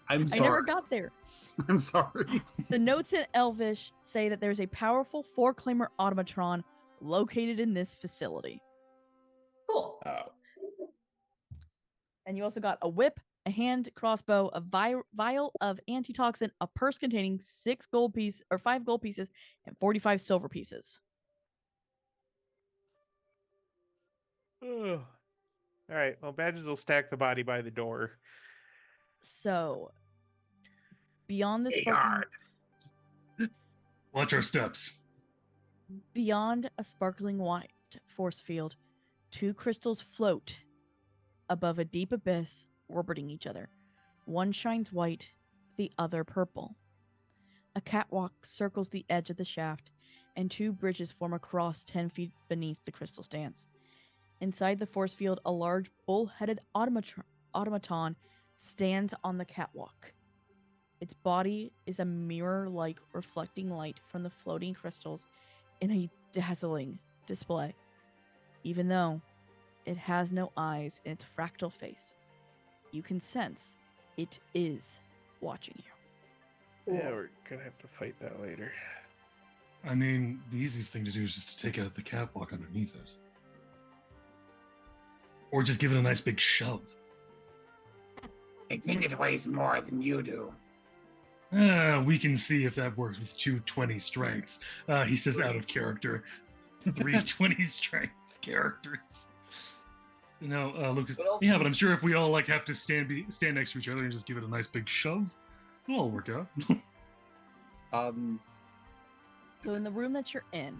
I'm I sorry. never got there. I'm sorry. The notes in Elvish say that there's a powerful 4-claimer automatron located in this facility. Cool. Oh. And you also got a whip, a hand crossbow, a vial of antitoxin, a purse containing 5 gold pieces, and 45 silver pieces. Ugh. All right. Well, Badges will stack the body by the door. So, beyond the Hey, sparkling, guard. Watch our steps. beyond a sparkling white force field, 2 crystals float above a deep abyss orbiting each other. One shines white, the other purple. A catwalk circles the edge of the shaft, and 2 bridges form across 10 feet beneath the crystal stance. Inside the force field, a large bull-headed automaton stands on the catwalk. Its body is a mirror-like reflecting light from the floating crystals in a dazzling display, even though it has no eyes in its fractal face. You can sense it is watching you. Yeah, we're gonna have to fight that later. I mean, the easiest thing to do is just to take out the catwalk underneath it. Or just give it a nice big shove. I think it weighs more than you do. We can see if that works with 220 strengths. He says out of character. 320 strength characters. Lucas. What else Yeah, do but we I'm sure if we all like have to stand next to each other and just give it a nice big shove, it'll all work out. So in the room that you're in,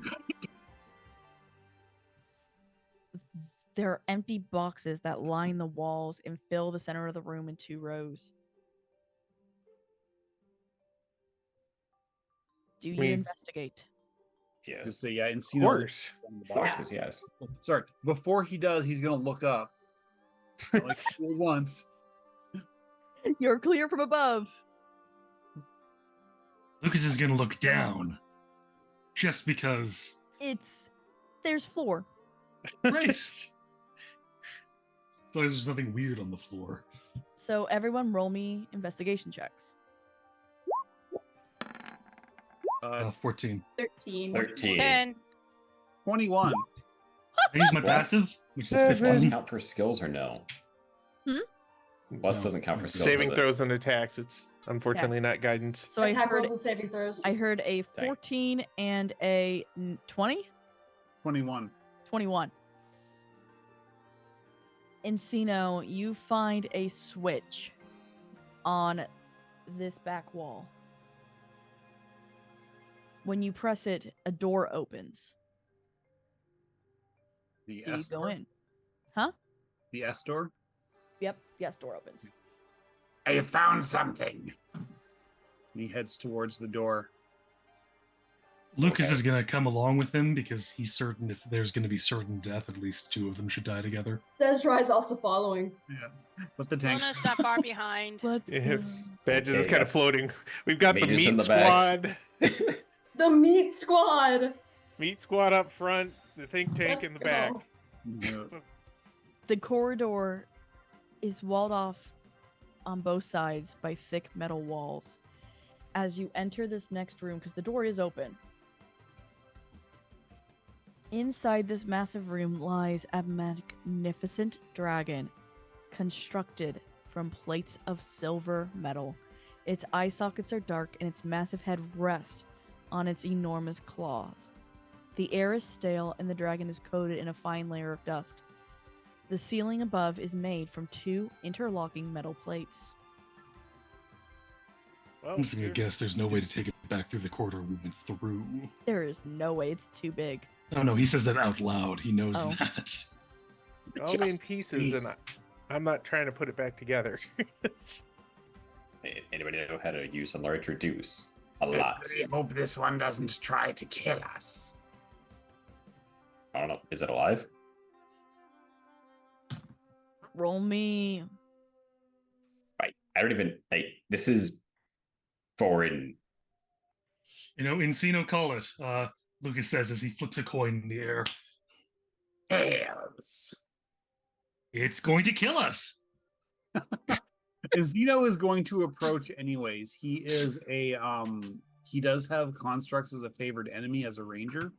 there are empty boxes that line the walls and fill the center of the room in 2 rows. Do you investigate? Yeah, Just say, yeah, of Encino. course. Boxes, yes. Sorry, before he does, he's gonna look up. Like once. You're clear from above. Lucas is gonna look down. Just because. There's floor. Right. So there's nothing weird on the floor. So everyone roll me investigation checks. 14. 13. 10. 21. I use my Plus- passive, which is Does 15. count for skills or no? Hmm? Plus No. doesn't count for skills. Saving does it? throws and attacks. It's unfortunately not guidance. So Attack rolls and saving throws. I heard a 14 and a 20? 21. 21. Encino, you find a switch on this back wall. When you press it, a door opens. The Do you S go door? in? Huh? The S door? Yep. Yes, door opens. I have found something. And he heads towards the door. Lucas Okay. is going to come along with him because he's certain if there's going to be certain death, at least 2 of them should die together. Desdra is also following. Yeah. But the tanks. Luna's not far behind. Let's Yeah, go. Badges is Okay, kind of yes. floating. We've got the Mages in meat the back. squad. The meat squad. Meat squad up front. The think tank Let's in the back. go. Yeah. The corridor is walled off on both sides by thick metal walls. As you enter this next room, because the door is open, inside this massive room lies a magnificent dragon constructed from plates of silver metal. Its eye sockets are dark and its massive head rests on its enormous claws. The air is stale and the dragon is coated in a fine layer of dust. The ceiling above is made from 2 interlocking metal plates. Well, I'm just going to guess there's no way to take it back through the corridor we went through. There is no way, it's too big. Oh no, he says that out loud. He knows Oh. that. all in Just pieces, peace. and I'm not trying to put it back together. Anybody know how to use a large reduce? A lot. I hope this one doesn't try to kill us. I don't know. Is it alive? Roll me. Right. I don't even. This is foreign. Encino call it. Lucas says as he flips a coin in the air. Tails. It's going to kill us. Zeno is going to approach anyways. He is he does have constructs as a favored enemy as a ranger.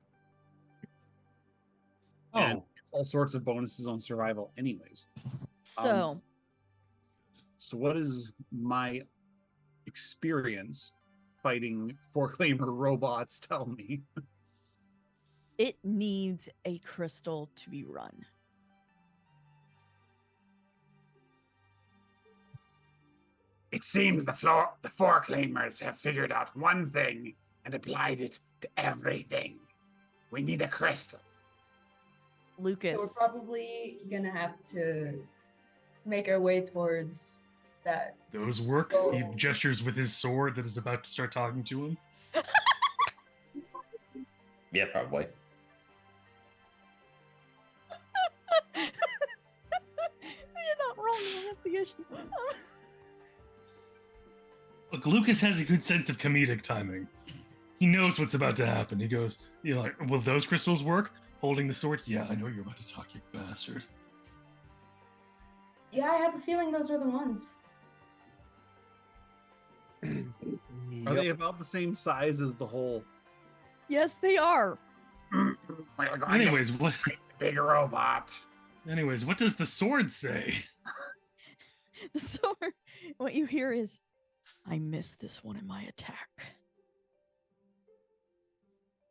And Oh, it's all sorts of bonuses on survival anyways. So, So what is my experience fighting foreclaimer robots tell me? it needs a crystal to be run. It seems the foreclaimers have figured out one thing and applied it to everything. We need a crystal. Lucas, So we're probably gonna have to make our way towards that. those work. He gestures with his sword that is about to start talking to him. Yeah, probably. you're not wrong. Investigation. Look, Lucas has a good sense of comedic timing. He knows what's about to happen. He goes, like, will those crystals work? Holding the sword? Yeah, I know what you're about to talk, you bastard. Yeah, I have a feeling those are the ones. Are they about the same size as the hole? Yes, they are. We're going Anyways, to what? fight the big robot. Anyways, what does the sword say? The sword. What you hear is, I missed this one in my attack.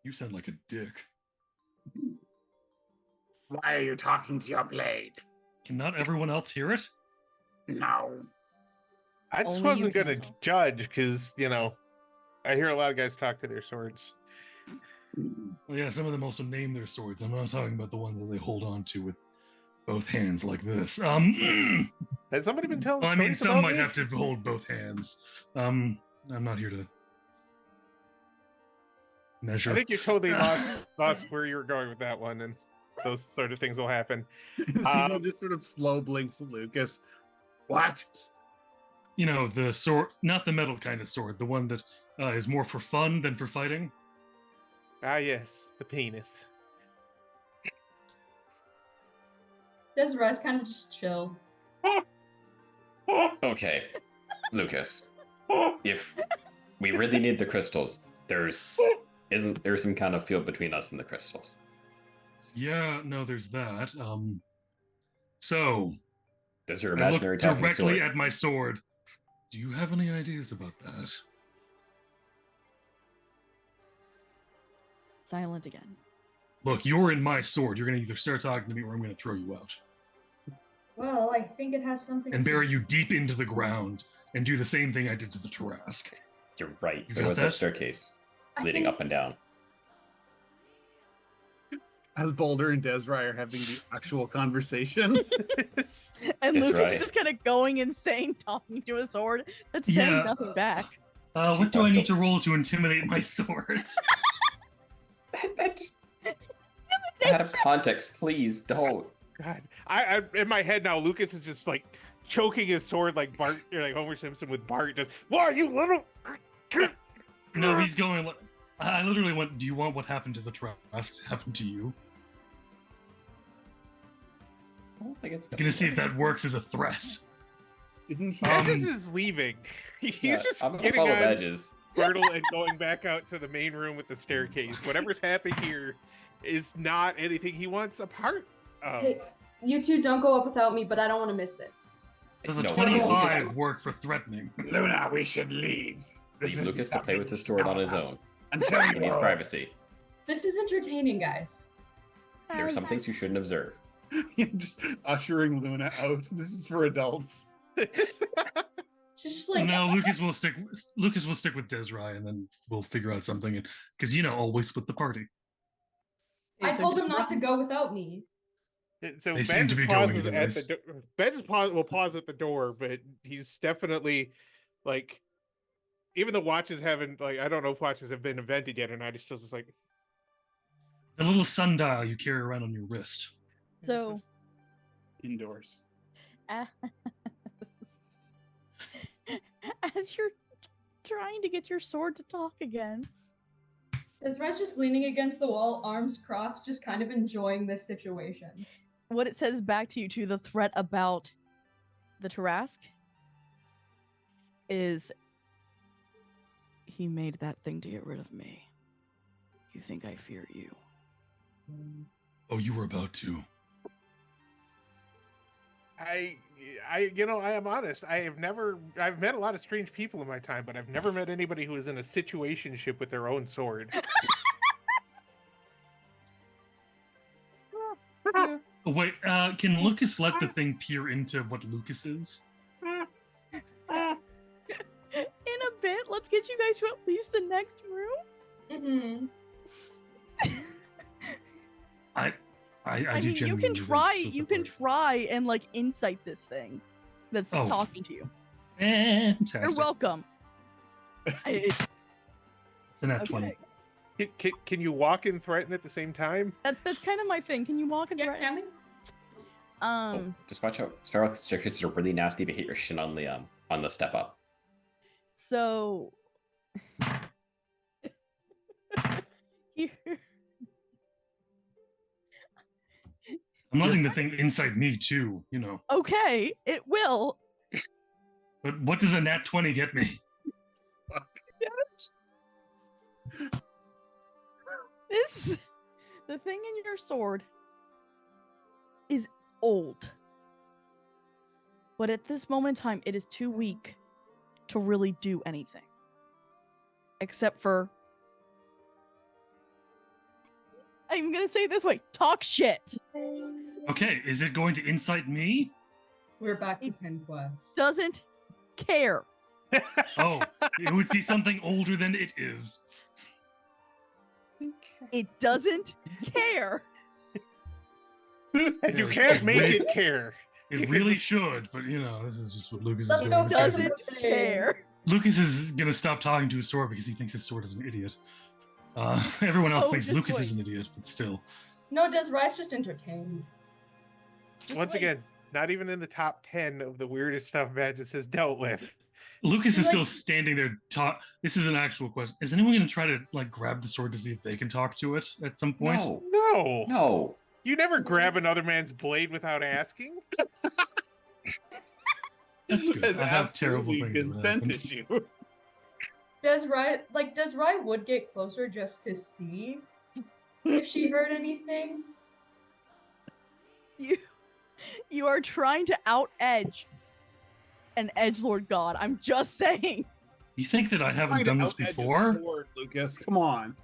You sound like a dick. Why are you talking to your blade? Can not everyone else hear it? No. I just Only you wasn't can gonna know. judge because I hear a lot of guys talk to their swords. Well, yeah, some of them also name their swords. I'm not talking about the ones that they hold on to with both hands like this. Has somebody been telling Well, I stories mean, some about might me? have to hold both hands. I'm not here to measure. I think you totally lost where you were going with that one, and those sort of things will happen. Zeno just sort of slow blinks at Lucas. What? The sword, not the metal kind of sword, the one that is more for fun than for fighting. Ah, yes, the penis. Desiree's kind of just chill. Okay, Lucas. If we really need the crystals, isn't there some kind of field between us and the crystals? Yeah, no, there's that. So Does your I look imaginary talking directly sword? at my sword. Do you have any ideas about that? Silent again. Look, you're in my sword. You're gonna either start talking to me or I'm gonna throw you out Well, I think it has something and to bury you deep into the ground and do the same thing I did to the Tarask. You're right. You There got was that? that staircase I leading think- up and down. As Boulder and Desrai are having the actual conversation. And That's Lucas right. is just kind of going insane, talking to a sword that's saying Yeah. nothing back. What do I need to roll to intimidate my sword? That's out of context, please don't. God, I in my head now, Lucas is just like choking his sword like Bart, or like Homer Simpson with Bart. Just, why you little? No, he's going. I literally went. Do you want what happened to the Tarask to happen to you? I don't think it's I'm gonna see if that works as a threat. Edges is leaving. He's just I'm gonna getting follow on Edges. Myrtle and going back out to the main room with the staircase. Whatever's happened here is not anything he wants a part of. Hey, you two don't go up without me, but I don't want to miss this. Does a No, 25 work for threatening? Luna, we should leave. Leave isn't Lucas to play something with the to sword know on his about. own. Until He you needs roll. privacy. This is entertaining, guys. There are some things you shouldn't observe. Just ushering Luna out. This is for adults. She's just like, No, Lucas will stick with Desrai, and then we'll figure out something. Because always split the party. I So told did him you- not to go without me. So They Ben seem to be pauses going at the anyways. door. Ben just will pause at the door, but he's definitely like, even the watches haven't I don't know if watches have been invented yet or not. He's still just like, The little sundial you carry around on your wrist. So, Indoors. as you're trying to get your sword to talk again, Desiree's just leaning against the wall, arms crossed, just kind of enjoying this situation. what it says back to you to the threat about the Tarask is, he made that thing to get rid of me. You think I fear you? Oh, you were about to. I am honest. I've met a lot of strange people in my time, but I've never met anybody who is in a situationship with their own sword. Oh, wait, can Lucas let the thing peer into what Lucas is? In a bit, let's get you guys to at least the next room. I I do mean, you genuinely can think try. split the You can party. try and insight this thing that's Oh. talking to you. Fantastic. You're welcome. It's an at 20. Okay. Can you walk and threaten at the same time? That's kind of my thing. Can you walk and Yeah, threaten? can we? Just watch out. Start off the staircases are really nasty, but hit your shin on the step up. So here, I'm letting the thing inside me too, you know. okay, it will. But what does a nat 20 get me? The thing in your sword is old. But at this moment in time, it is too weak to really do anything. Except for, I'm going to say it this way, talk shit. Okay, is it going to incite me? We're back to 10 quests. Doesn't care. Oh, it would see something older than it is. It doesn't care. And you can't make it care. It really should, but you know, this is just what Lucas is Let's doing. go This guy's- Doesn't care. Lucas is gonna stop talking to his sword because he thinks his sword is an idiot. Everyone else Oh, thinks just Lucas wait. is an idiot, but still. No, Desirai's just entertained. Just Once wait. again, not even in the top 10 of the weirdest stuff Magus has dealt with. Lucas is Like- still standing there. This is an actual question. Is anyone gonna try to like grab the sword to see if they can talk to it at some point? No, No. no. You never grab another man's blade without asking. That's good. Has I have terrible absolutely things that consent happen. issue. Desiree would get closer just to see if she heard anything. You are trying to out-edge an edgelord god. I'm just saying. You think that I haven't Trying to done this out-edge a before? sword, Lucas, come on.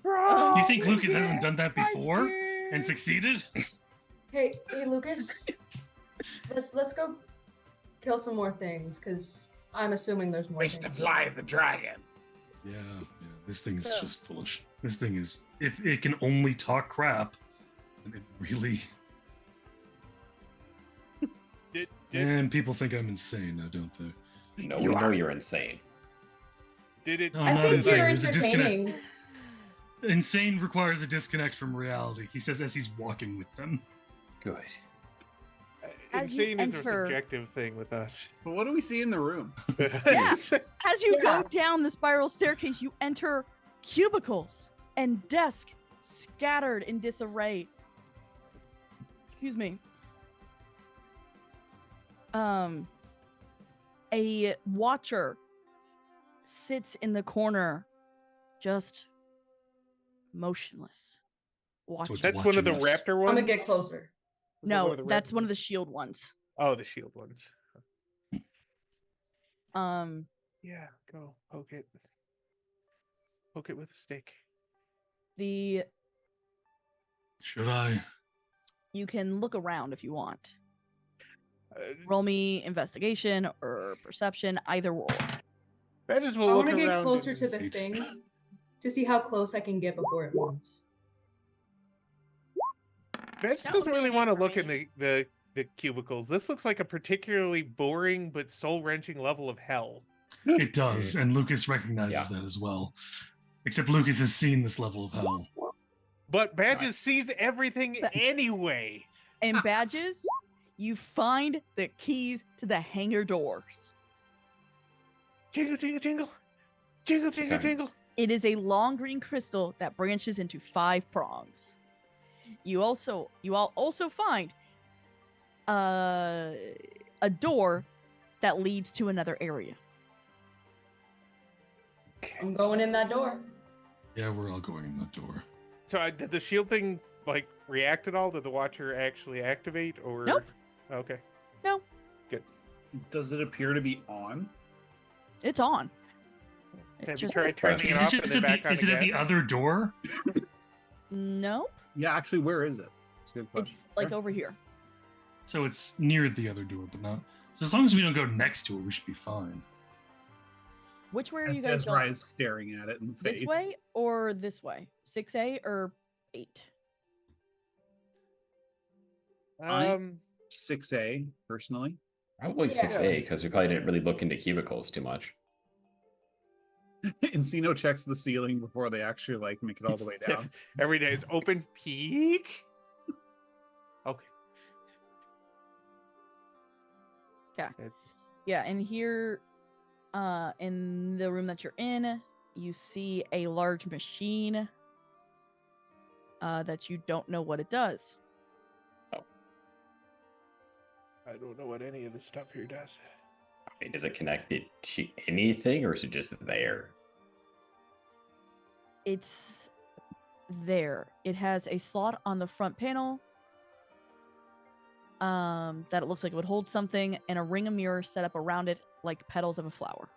You think Lucas hasn't done that before and succeeded? Hey, Lucas. Let's go kill some more things, because I'm assuming there's more Wish to things. fly the dragon. Yeah, this thing is Yeah. just foolish. This thing is, if it can only talk crap, then it really. And people think I'm insane now, don't they? No, You we know are. you're insane. Did it? No, I I'm not think insane. you're There's a disconnect. entertaining. Insane requires a disconnect from reality. He says as he's walking with them. Good. As you Insane is a enter- subjective thing with us. But what do we see in the room? Yes. As you Yeah. go down the spiral staircase, you enter cubicles and desks scattered in disarray. Excuse me. A watcher sits in the corner, just motionless. Watching. it's That's one of the watching us. raptor I'm ones. gonna get closer. Is that No, one of the that's raptor one of the ones? shield ones. Oh, the shield ones. Yeah, go poke it. Poke it with a stick. The Should I? you can look around if you want. Uh, Roll me investigation or perception, either roll. Badges I will look want to get around closer and to the see. thing to see how close I can get before it moves. Badges That doesn't would be really an want to eight for look in me. the cubicles. This looks like a particularly boring but soul-wrenching level of hell. It does, and Lucas recognizes Yeah. that as well. Except Lucas has seen this level of hell. But Badges sees everything anyway. And badges, you find the keys to the hangar doors. Jingle, jingle, jingle. Jingle, jingle, Okay. jingle. It is a long green crystal that branches into 5 prongs. You all also find a door that leads to another area. I'm going in that door. Yeah, we're all going in the door. So did the shield thing like react at all? Did the Watcher actually activate or? Nope. Okay. Does it appear to be on? It's on. It Have you just- tried turning Is it it off and just then at back the, on is it at the again? other door? Nope. Yeah, actually, where is it? That's a good question. It's like over here. So it's near the other door, but not. So as long as we don't go next to it, we should be fine. Which way are As you guys Desiree going? is staring at it in the face. This way or this way? 6A or 8? 6A, personally. Probably Yeah. 6A, because we probably didn't really look into cubicles too much. Encino checks the ceiling before they actually like make it all the way down. Every day it's open peak. Okay. Yeah, and here In the room that you're in, you see a large machine that you don't know what it does. I don't know what any of this stuff here does. I mean, does it connect it to anything, or is it just there? It's there. It has a slot on the front panel that it looks like it would hold something, and a ring of mirrors set up around it like petals of a flower.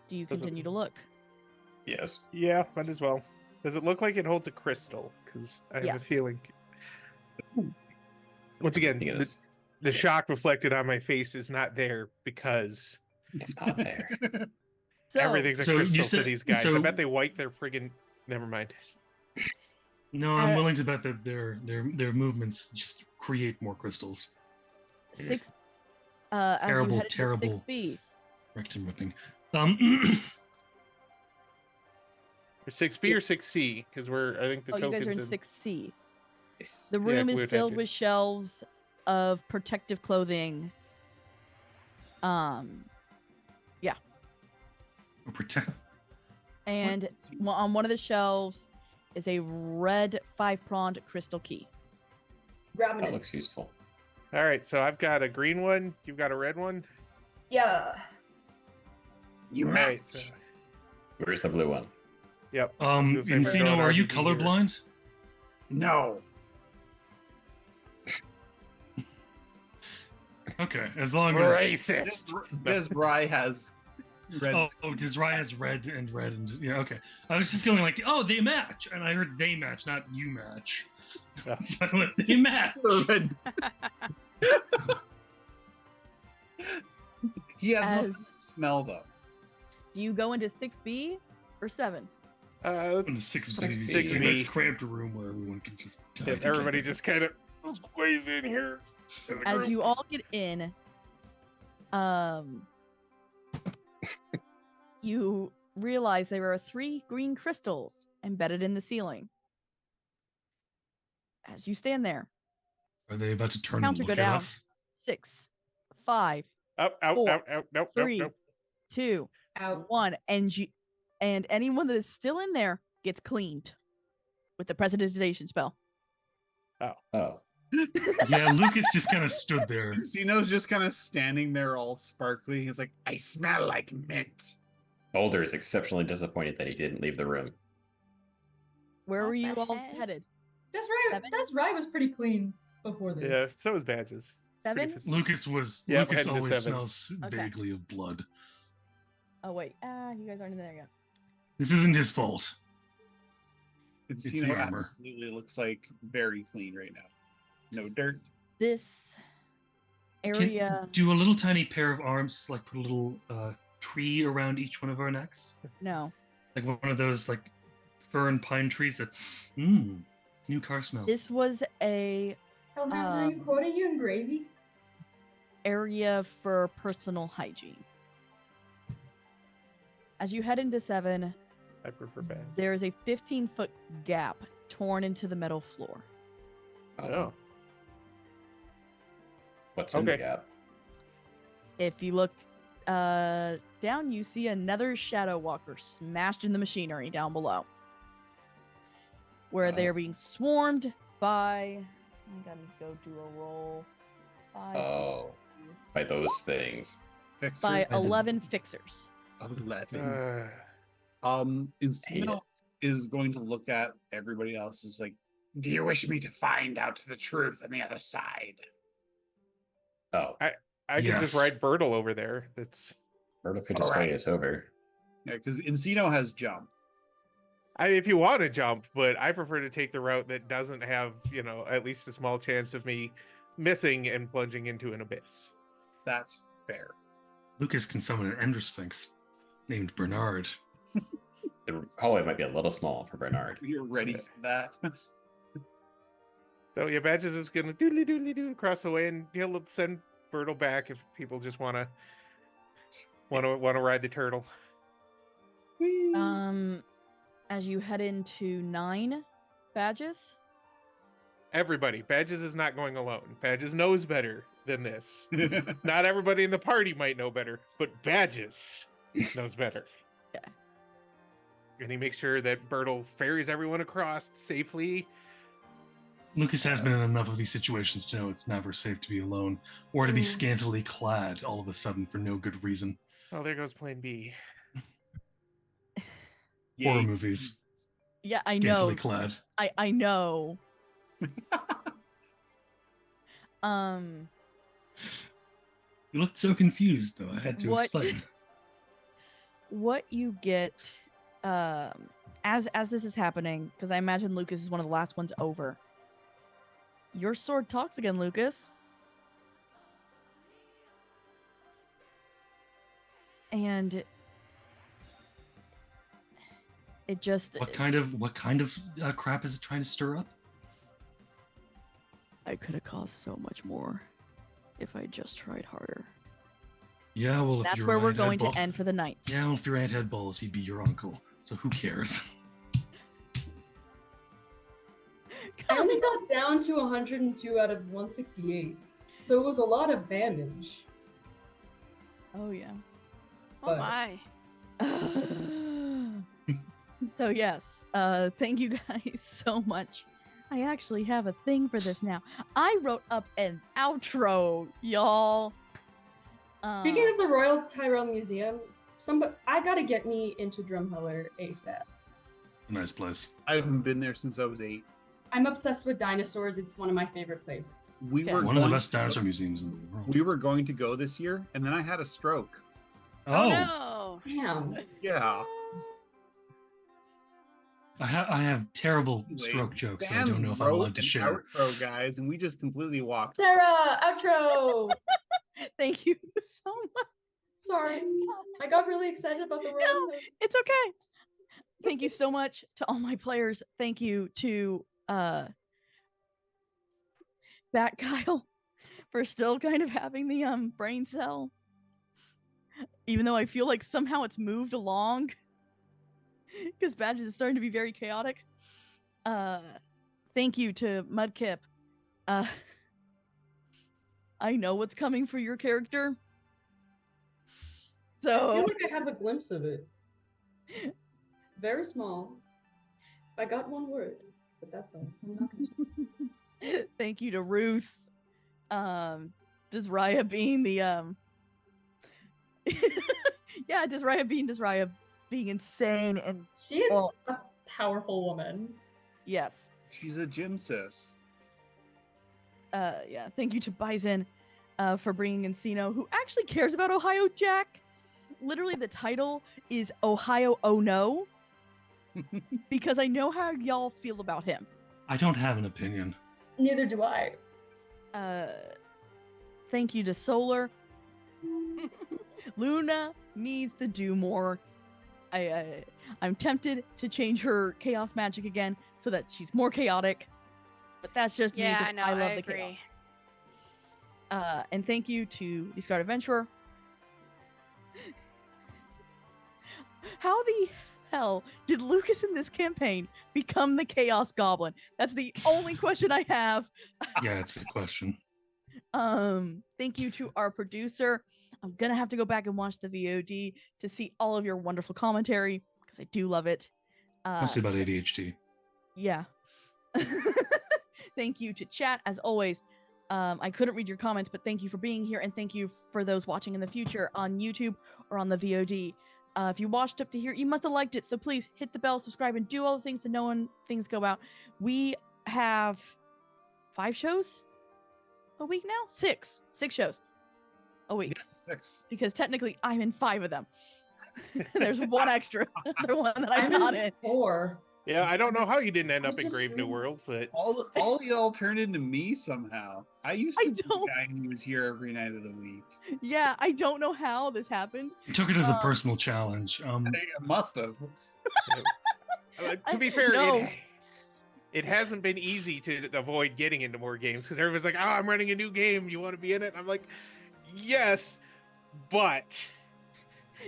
Do you Does it- continue to look? Yes. Yeah, might as well. Does it look like it holds a crystal? Because I have a Yes. feeling. Once again, Thing is, the shock reflected on my face is not there because it's not there. So, everything's a So you crystal to said- these guys. I so- bet they wipe their friggin'. Never mind. No, I'm willing to bet that their movements just create more crystals. six. As Terrible, you head into terrible. 6B, Rectum ripping. For 6B or 6C? Because I think the oh, you tokens guys are in in 6C. Yes. The Yeah, room we is would have filled to. with shelves of protective clothing. Protect. And Seems- on one of the shelves is a red 5-pronged crystal key. Grabbing That it. looks useful. All right, so I've got a green one. You've got a red one. Yeah. You All match. right. So, Where's the blue one? yep. I was gonna say, we're Encino, going are you RGB here. colorblind? No. Okay, as long as. Racist. Desbrai has red. Desrai has red and yeah. Okay, I was just going like, oh, they match, and I heard they match, not you match. Yeah. So I went, they match. red. He has no As- sense of smell though. Do you go into 6B or 7? In a 6B, 6B. a nice cramped room where everyone can just. die Everybody together. just kind of squeeze in here. in the As group. you all get in, you realize there are 3 green crystals embedded in the ceiling. As you stand there, Are they about to turn counter and go look at down. us? 6, 5, Out, out, 4, out, out. Nope, 3, nope, 2, Out. 1, and anyone that is still in there gets cleaned with the prestidigitation spell. Oh. Yeah, Lucas just kind of stood there. Encino's just kind of standing there all sparkly. He's like, I smell like mint. Boulder is exceptionally disappointed that he didn't leave the room. Where What were you the all heck? headed? That's right. 7? That's right. Was pretty clean before nope. this. Yeah, so is badges. Pretty 7? fast- Lucas was. Yep, Lucas heading to always 7. smells Okay. vaguely of blood. Oh wait, you guys aren't in there yet. This isn't his fault. Encino the armor. absolutely looks like very clean right now. No dirt. This Can area, do a little tiny pair of arms, like put a little tree around each one of our necks, no. like one of those like fern pine trees that, new car smell. This was a Hellhounds, are you quoting you in gravy? area for personal hygiene. As you head into 7, I prefer badges. there is a 15-foot gap torn into the metal floor. Oh. What's in the Okay. gap? If you look down, you see another shadow walker smashed in the machinery down below, where they're being swarmed by. I gotta go do a roll. 5, Oh, by those things. Fixers. by 11 fixers. 11. Hate Encino is going to look at everybody else. Is like, Do you wish me to find out the truth on the other side? Oh, I can just Yes. ride Bertle over there. That's Myrtle could just Alright. way us over. yeah, because Encino has jump. if you want to jump, but I prefer to take the route that doesn't have, at least a small chance of me missing and plunging into an abyss. That's fair. Lucas can summon an Ender Sphinx named Bernard. The hallway might be a little small for Bernard. You're ready for that. So yeah, Badges is gonna doodly doodly doo across the way, and he'll send Bertle back if people just wanna ride the turtle. As you head into 9 badges, Everybody, Badges is not going alone. Badges knows better. than this. Not everybody in the party might know better, but Badges knows better. Yeah. And he makes sure that Bertle ferries everyone across safely. Lucas has been in enough of these situations to know it's never safe to be alone or to be Mm. scantily clad all of a sudden for no good reason. Oh, there goes Plan B. Horror Yay. movies, Yeah, I scantily know. clad. I know. You looked so confused, though. I had to What- explain. What you get as this is happening, because I imagine Lucas is one of the last ones over. Your sword talks again, Lucas. And it just What kind of crap is it trying to stir up? I could have caused so much more if I just tried harder. Yeah, well, if That's your where we're aunt had going to ball- end for the night. Yeah, well, if your aunt had balls, he'd be your uncle. So who cares? I only got down to 102 out of 168, so it was a lot of damage. Oh yeah. Oh But- my. So yes, thank you guys so much. I actually have a thing for this now. I wrote up an outro, y'all. Speaking of the Royal Tyrell Museum, I gotta get me into Drumheller ASAP. Nice place. I haven't been there since I was 8. I'm obsessed with dinosaurs. It's one of my favorite places. We Okay. were One of the going best to go- dinosaur museums in the world. We were going to go this year, and then I had a stroke. Oh, no. Damn. Yeah. I have terrible Anyways, stroke jokes that I Sans don't know if I'm wrote allowed to an share. Outro, guys, and we just completely walked. Sarah, outro. Thank you so much. Sorry, I got really excited about the Royal. No, it's okay. Thank you so much to all my players. Thank you to Bat Kyle for still kind of having the brain cell. Even though I feel like somehow it's moved along. Because Badges is starting to be very chaotic. Thank you to Mudkip. I know what's coming for your character. I So feel like I have a glimpse of it. Very small. I got one word, but that's all. I'm not gonna say. thank you to Ruth. Desraya being the yeah, Desraya being insane and She is well, a powerful woman. yes. She's a gym sis. Yeah, thank you to Bison for bringing in Sino, who actually cares about Ohio Jack. Literally, the title is Ohio Oh No, because I know how y'all feel about him. I don't have an opinion. Neither do I. Thank you to Solar. Luna needs to do more. I'm tempted to change her chaos magic again so that she's more chaotic, but that's just me. Yeah, 'cause I know. I I love the agree. chaos. And thank you to the Scarred Adventurer. How the hell did Lucas in this campaign become the Chaos Goblin? That's the only question I have. Yeah, it's a question. Thank you to our producer. I'm gonna have to go back and watch the VOD to see all of your wonderful commentary because I do love it. Mostly about ADHD. Yeah. Thank you to chat as always. I couldn't read your comments, but thank you for being here, and thank you for those watching in the future on YouTube or on the VOD. If you watched up to here, you must have liked it, so please hit the bell, subscribe, and do all the things to know when things go out. We have 5 shows a week now? 6 shows a week. Yes, 6. Because technically I'm in 5 of them. There's one extra, the one that I'm not in. 4. Yeah, I don't know how you didn't end I up in just Grave New realized- World, but All y'all turned into me somehow. I used I to be the don't- guy who was here every night of the week. Yeah, I don't know how this happened. I took it as a personal challenge. I must have. to be fair, No. it hasn't been easy to avoid getting into more games because everyone's like, "Oh, I'm running a new game. You want to be in it?" I'm like, "Yes, but."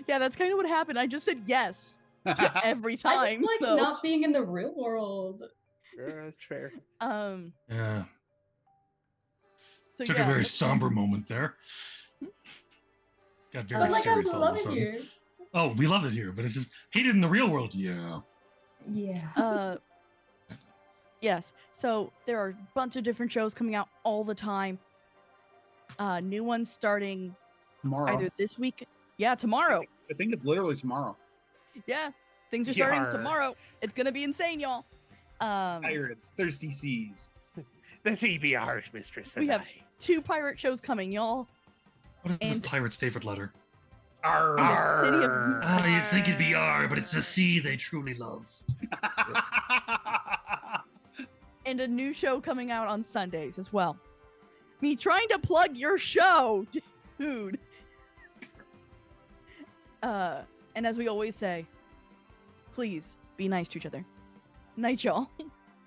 Yeah, that's kind of what happened. I just said yes to every I time. just like so, not being in the real world. That's fair. um, Yeah. So Took yeah, a very that's- somber moment there. Got very But like, I serious all of love a it sudden. here. Oh, we love it here, but it's just hated in the real world. Yeah. Yeah. Yes. So there are a bunch of different shows coming out all the time. New ones starting Tomorrow. either this week. Yeah, tomorrow. I think it's literally tomorrow. Yeah, things are starting Yar. tomorrow. It's gonna be insane, y'all. Pirates, Thirsty Seas. The CBR's mistress. We says have I. 2 pirate shows coming, y'all. What is a And- pirate's favorite letter? Arr, In the city of- arr. Ah, you'd think it'd be R, but it's the C they truly love. And a new show coming out on Sundays as well. Me trying to plug your show, dude. And as we always say, please be nice to each other. Night, y'all.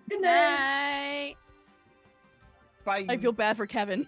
Good night. Night. Bye. I feel bad for Kevin.